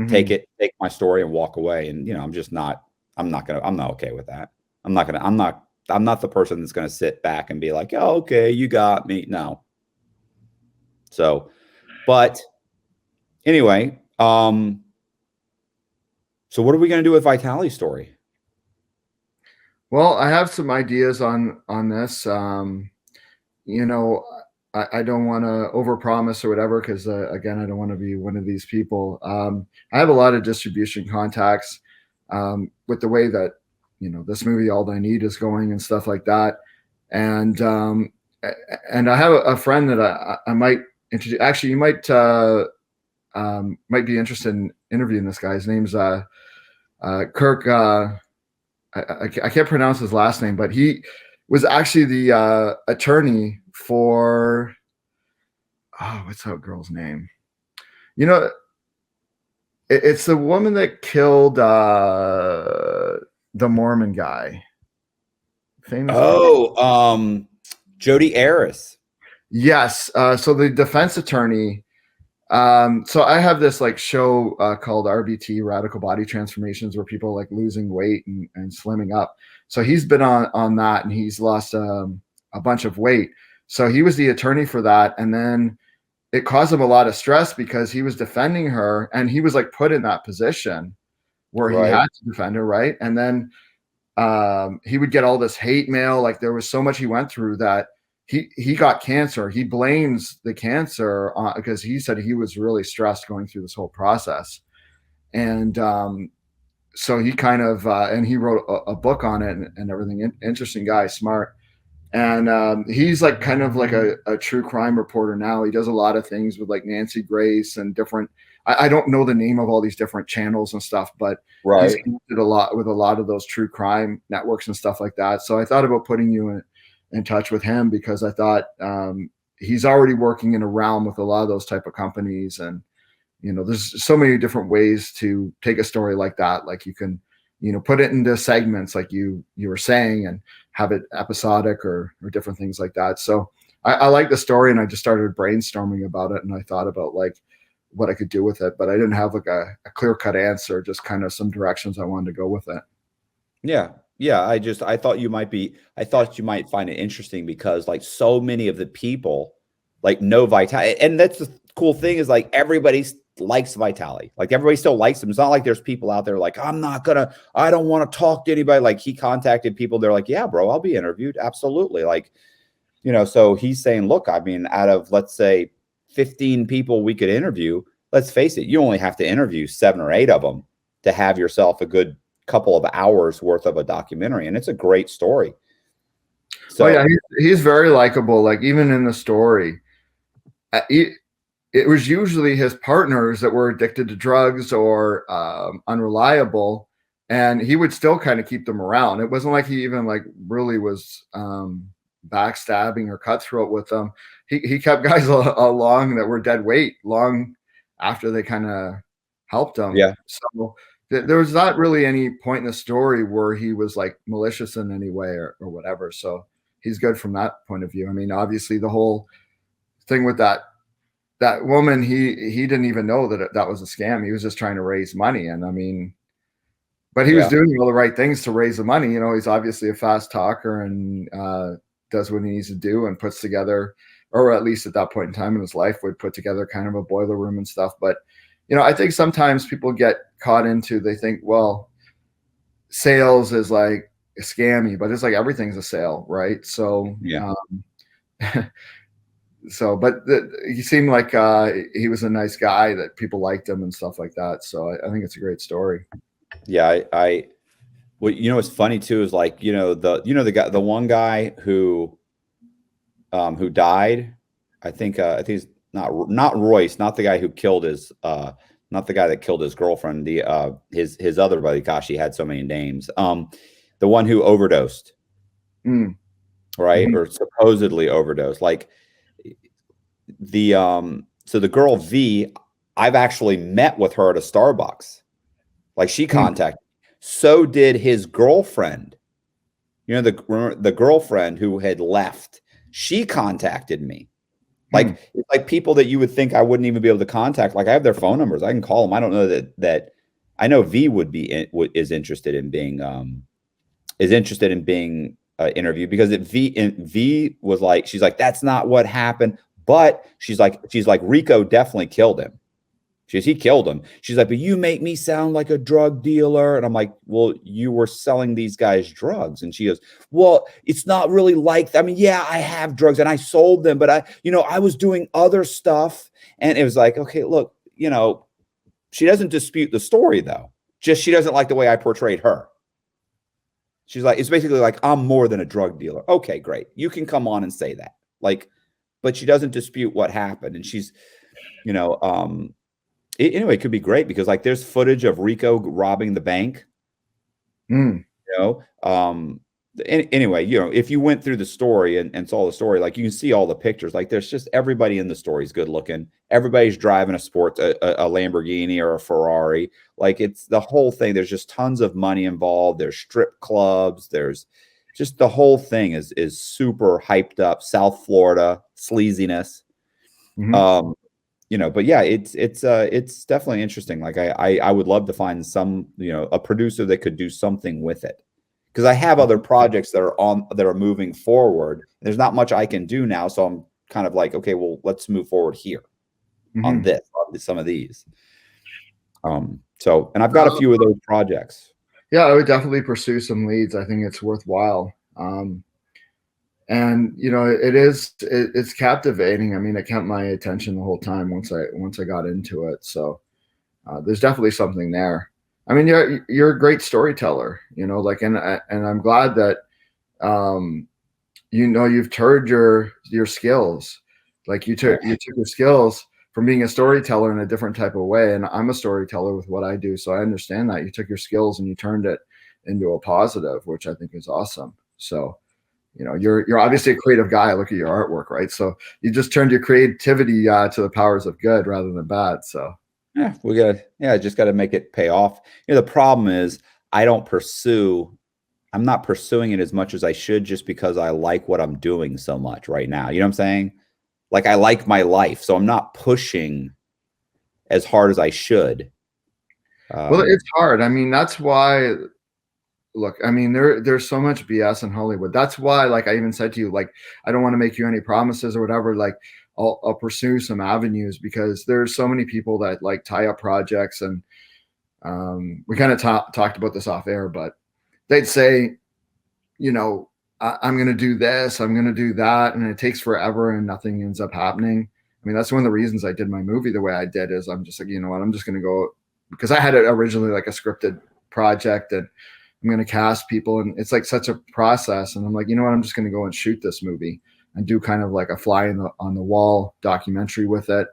take my story and walk away. And, I'm not okay with that. I'm not the person that's going to sit back and be like, oh, okay, you got me. No. So, but anyway, So what are we going to do with Vitali's story? Well, I have some ideas on this. You know, I don't want to overpromise or whatever, because again, I don't want to be one of these people. I have a lot of distribution contacts with the way that, you know, this movie All I Need is going and stuff like that. And I have a friend that I might introduce. Actually, you might be interested in interviewing this guy. His name's Kirk. I can't pronounce his last name, but he was actually the attorney for, what's that girl's name? You know, it's the woman that killed the Mormon guy. Famous. Jodi Arias. Yes. So the defense attorney. So I have this like show called RBT, Radical Body Transformations, where people are like losing weight and slimming up. So he's been on that, and he's lost a bunch of weight. So he was the attorney for that. And then it caused him a lot of stress because he was defending her, and he was like put in that position where he had to defend her. Right. And then he would get all this hate mail. Like there was so much he went through that he got cancer. He blames the cancer because he said he was really stressed going through this whole process. And so he kind of, and he wrote a book on it and everything. Interesting guy, smart. And he's like kind of like a true crime reporter now. He does a lot of things with like Nancy Grace and different, I don't know the name of all these different channels and stuff, but he's connected a lot with a lot of those true crime networks and stuff like that. So I thought about putting you in touch with him, because I thought he's already working in a realm with a lot of those type of companies. And, you know, there's so many different ways to take a story like that. Like you can, you know, put it into segments like you were saying, and have it episodic or different things like that. So I like the story, and I just started brainstorming about it, and I thought about like what I could do with it, but I didn't have like a clear-cut answer, just kind of some directions I wanted to go with it. Yeah. I thought you might find it interesting, because like so many of the people like know Vitali, and that's the cool thing is like everybody likes Vitali. Like everybody still likes him. It's not like there's people out there like, I don't want to talk to anybody. Like he contacted people. They're like, yeah, bro, I'll be interviewed. Absolutely. Like, you know, so he's saying, look, I mean, out of, let's say 15 people we could interview, let's face it, you only have to interview 7 or 8 of them to have yourself a good couple of hours worth of a documentary. And it's a great story. So yeah, he's very likable. Like even in the story, it was usually his partners that were addicted to drugs or unreliable, and he would still kind of keep them around. It wasn't like he even like really was backstabbing or cutthroat with them. He kept guys along that were dead weight long after they kind of helped him. Yeah. So there was not really any point in the story where he was like malicious in any way or whatever. So he's good from that point of view. I mean, obviously the whole thing with that woman, he didn't even know that was a scam. He was just trying to raise money. And I mean, but he was doing all the right things to raise the money. You know, he's obviously a fast talker and does what he needs to do and puts together, or at least at that point in time in his life, would put together kind of a boiler room and stuff. But, you know, I think sometimes people get caught into, they think, well, sales is like scammy, but it's like everything's a sale, right? So, but he seemed like he was a nice guy, that people liked him and stuff like that. So I think it's a great story. Yeah, well, you know, what's funny too is like, the one guy who died. I think he's not Royce, not the guy who killed not the guy that killed his girlfriend. His other buddy. Gosh, he had so many names. The one who overdosed, right, or supposedly overdosed. Like so the girl V, I've actually met with her at a Starbucks. Like she contacted. So did his girlfriend. You know, the girlfriend who had left. She contacted me. Like it's like people that you would think I wouldn't even be able to contact. Like I have their phone numbers. I can call them. I don't know that I know V is interested in being interviewed, because V was like, she's like, that's not what happened. But she's like Rico definitely killed him. She goes, he killed him. She's like, but you make me sound like a drug dealer. And I'm like, well, you were selling these guys drugs. And she goes, well, it's not really like that. I mean, yeah, I have drugs and I sold them, but I was doing other stuff. And it was like, okay, look, she doesn't dispute the story though. Just she doesn't like the way I portrayed her. She's like, it's basically like, I'm more than a drug dealer. Okay, great. You can come on and say that. Like, but she doesn't dispute what happened. And she's, anyway, it could be great because like there's footage of Rico robbing the bank. Anyway, if you went through the story and saw the story, like you can see all the pictures. Like there's just everybody in the story is good looking. Everybody's driving a Lamborghini or a Ferrari. Like it's the whole thing. There's just tons of money involved. There's strip clubs. There's just the whole thing is super hyped up. South Florida sleaziness. But yeah, it's definitely interesting. Like I would love to find some, a producer that could do something with it. Because I have other projects that are moving forward. There's not much I can do now. So I'm kind of like, okay, well, let's move forward here on some of these. And I've got a few of those projects. Yeah, I would definitely pursue some leads. I think it's worthwhile. And it's captivating. I mean, it kept my attention the whole time once I got into it. So there's definitely something there. I mean, you're a great storyteller, and I'm glad that you've turned your skills. Like you took your skills from being a storyteller in a different type of way. And I'm a storyteller with what I do. So I understand that you took your skills and you turned it into a positive, which I think is awesome. So you're obviously a creative guy. I look at your artwork, right? So you just turned your creativity to the powers of good rather than bad. So yeah, just got to make it pay off. The problem is I'm not pursuing it as much as I should just because I like what I'm doing so much right now. You know what I'm saying? Like I like my life, so I'm not pushing as hard as I should. Well, it's hard. I mean, that's why. Look, I mean, there's so much BS in Hollywood. That's why, like I even said to you, like I don't want to make you any promises or whatever. Like I'll pursue some avenues because there's so many people that like tie up projects, and we kind of talked about this off air, but they'd say, I'm going to do this, I'm going to do that, and it takes forever, and nothing ends up happening. I mean, that's one of the reasons I did my movie the way I did. Is I'm just like, you know what, I'm just going to go because I had it originally like a scripted project, and I'm going to cast people, and it's like such a process. And I'm like, you know what, I'm just going to go and shoot this movie and do kind of like a fly on the wall documentary with it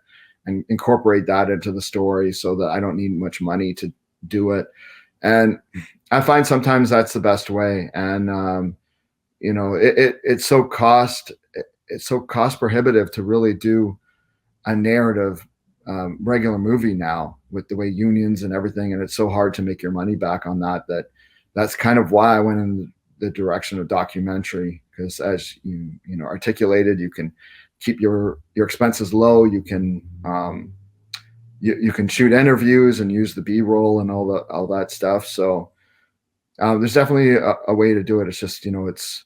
and incorporate that into the story so that I don't need much money to do it. And I find sometimes that's the best way. And, it's so cost prohibitive to really do a narrative regular movie now with the way unions and everything. And it's so hard to make your money back on that's kind of why I went in the direction of documentary, because as you articulated, you can keep your expenses low. You can you can shoot interviews and use the B-roll and all that stuff. So there's definitely a way to do it. It's just it's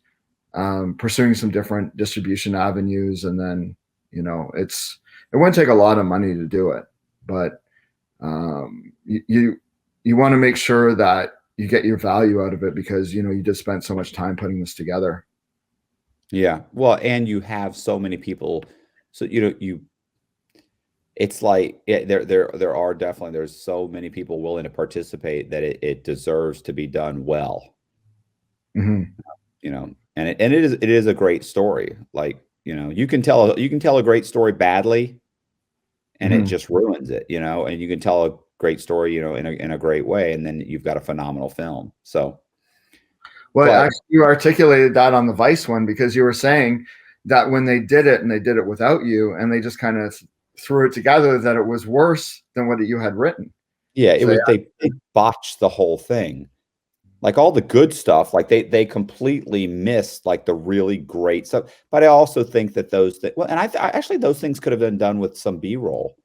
pursuing some different distribution avenues, and then it wouldn't take a lot of money to do it, but you want to make sure that you get your value out of it because you just spent so much time putting this together. Yeah, well, and you have so many people, so it's like there are definitely there's so many people willing to participate that it deserves to be done well. And it is a great story. Like you can tell a great story badly, and it just ruins it. And you can tell a great story, in a great way, and then you've got a phenomenal film. So, well, actually, you articulated that on the Vice one because you were saying that when they did it and they did it without you, and they just kind of threw it together, that it was worse than what you had written. Yeah, they botched the whole thing. Like all the good stuff, like they completely missed like the really great stuff. But I also think that and I actually those things could have been done with some B-roll.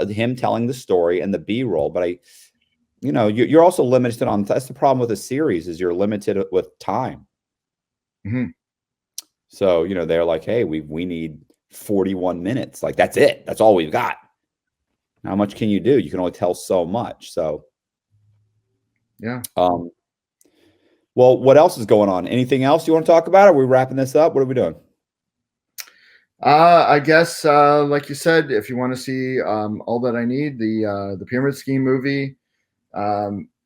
Him telling the story and the B-roll, but you're also limited on. That's the problem with a series is you're limited with time. So they're like, hey, we need 41 minutes. Like that's it. That's all we've got. how much can you do? You can only tell so much. So, Yeah. Well, what else is going on? Anything else you want to talk about? Are we wrapping this up? What are we doing? I guess, like you said, if you want to see All That I Need, the Pyramid Scheme movie,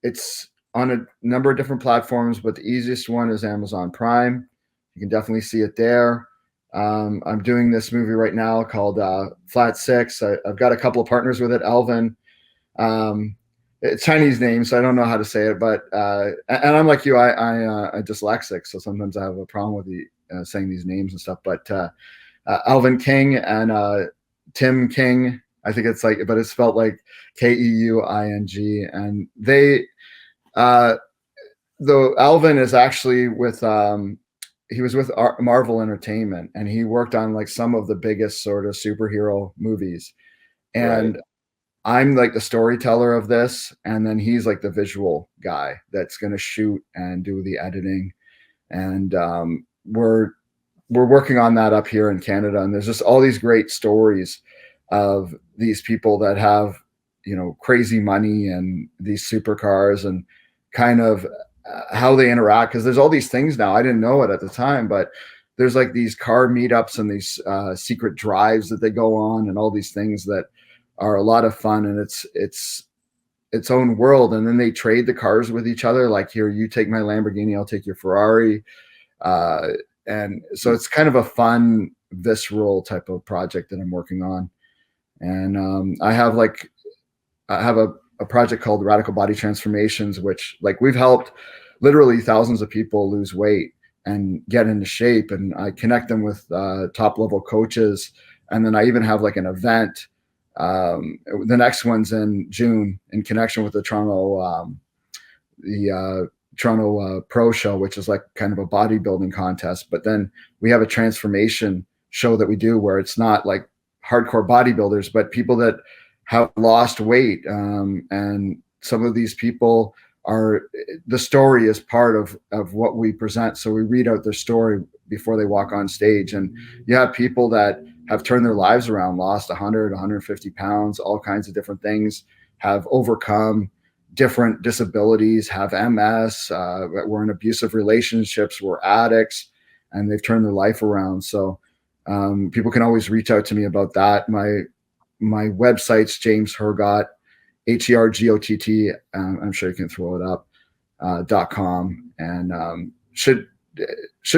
it's on a number of different platforms, but the easiest one is Amazon Prime. You can definitely see it there. I'm doing this movie right now called Flat Six. I've got a couple of partners with it. Alvin, it's Chinese name, so I don't know how to say it. But and I'm like you, I'm dyslexic, so sometimes I have a problem with saying these names and stuff. But Alvin King and Tim King, I think it's like, but it's spelled like Keuing, and they, though Alvin is actually with he was with Marvel Entertainment, and he worked on like some of the biggest sort of superhero movies. And Right. I'm like the storyteller of this, and then he's like the visual guy that's going to shoot and do the editing. And we're working on that up here in Canada, and there's just all these great stories of these people that have, you know, crazy money and these supercars, and kind of how they interact, because there's all these things now. I didn't know it at the time, but there's like these car meetups and these secret drives that they go on, and all these things that are a lot of fun, and it's its own world. And then they trade the cars with each other, like, here, you take my Lamborghini, I'll take your Ferrari. And so it's kind of a fun, visceral type of project that I'm working on. And I have a project called Radical Body Transformations, which, like, we've helped literally thousands of people lose weight and get into shape. And I connect them with top level coaches. And then I even have like an event. The next one's in June in connection with the Toronto Pro Show, which is like kind of a bodybuilding contest. But then we have a transformation show that we do where it's not like hardcore bodybuilders, but people that have lost weight. And some of these people the story is part of what we present. So we read out their story before they walk on stage. And you have people that have turned their lives around, lost 100, 150 pounds, all kinds of different things, have overcome different disabilities, have MS, were in abusive relationships, were addicts, and they've turned their life around. So people can always reach out to me about that. My website's James Hergott, HERGOTT. I'm sure you can throw it up, .com, and should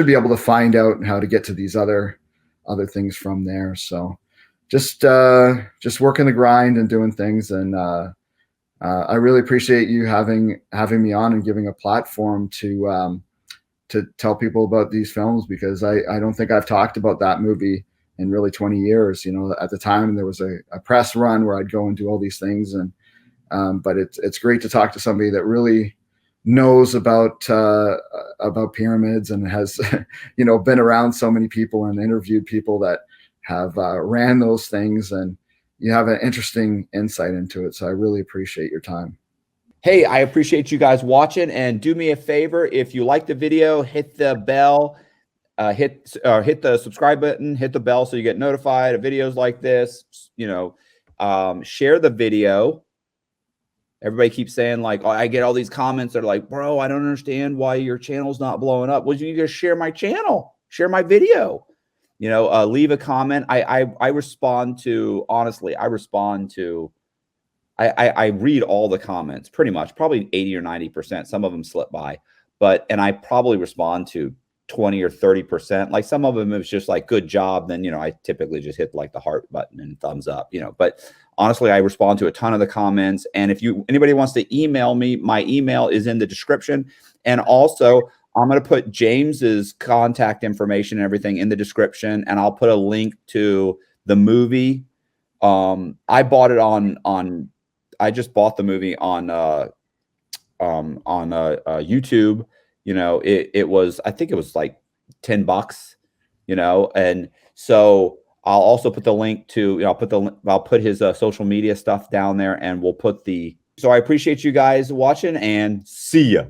be able to find out how to get to these other things from there. So just working the grind and doing things. And I really appreciate you having me on and giving a platform to tell people about these films, because I don't think I've talked about that movie in really 20 years. You know, at the time there was a press run where I'd go and do all these things, and but it's great to talk to somebody that really knows about pyramids and has you know, been around so many people and interviewed people that have ran those things, and you have an interesting insight into it. So I really appreciate your time. Hey, I appreciate you guys watching, and do me a favor. If you like the video, hit the bell, hit the subscribe button, hit the bell so you get notified of videos like this. You know, share the video. Everybody keeps saying, like, oh, I get all these comments that are like, bro, I don't understand why your channel's not blowing up. Well, you just share my channel, share my video, you know, leave a comment. I respond to, honestly, I read all the comments pretty much, probably 80 or 90%. Some of them slip by, and I probably respond to 20 or 30%. Like, some of them is just like, good job. Then, you know, I typically just hit like the heart button and thumbs up, you know, but honestly, I respond to a ton of the comments. And if anybody wants to email me, my email is in the description. And also, I'm going to put James's contact information and everything in the description. And I'll put a link to the movie. I bought it I just bought the movie on YouTube. You know, it was, I think it was like $10, you know, and so I'll also put the link to, you know, I'll put his social media stuff down there, and we'll put so I appreciate you guys watching, and see ya.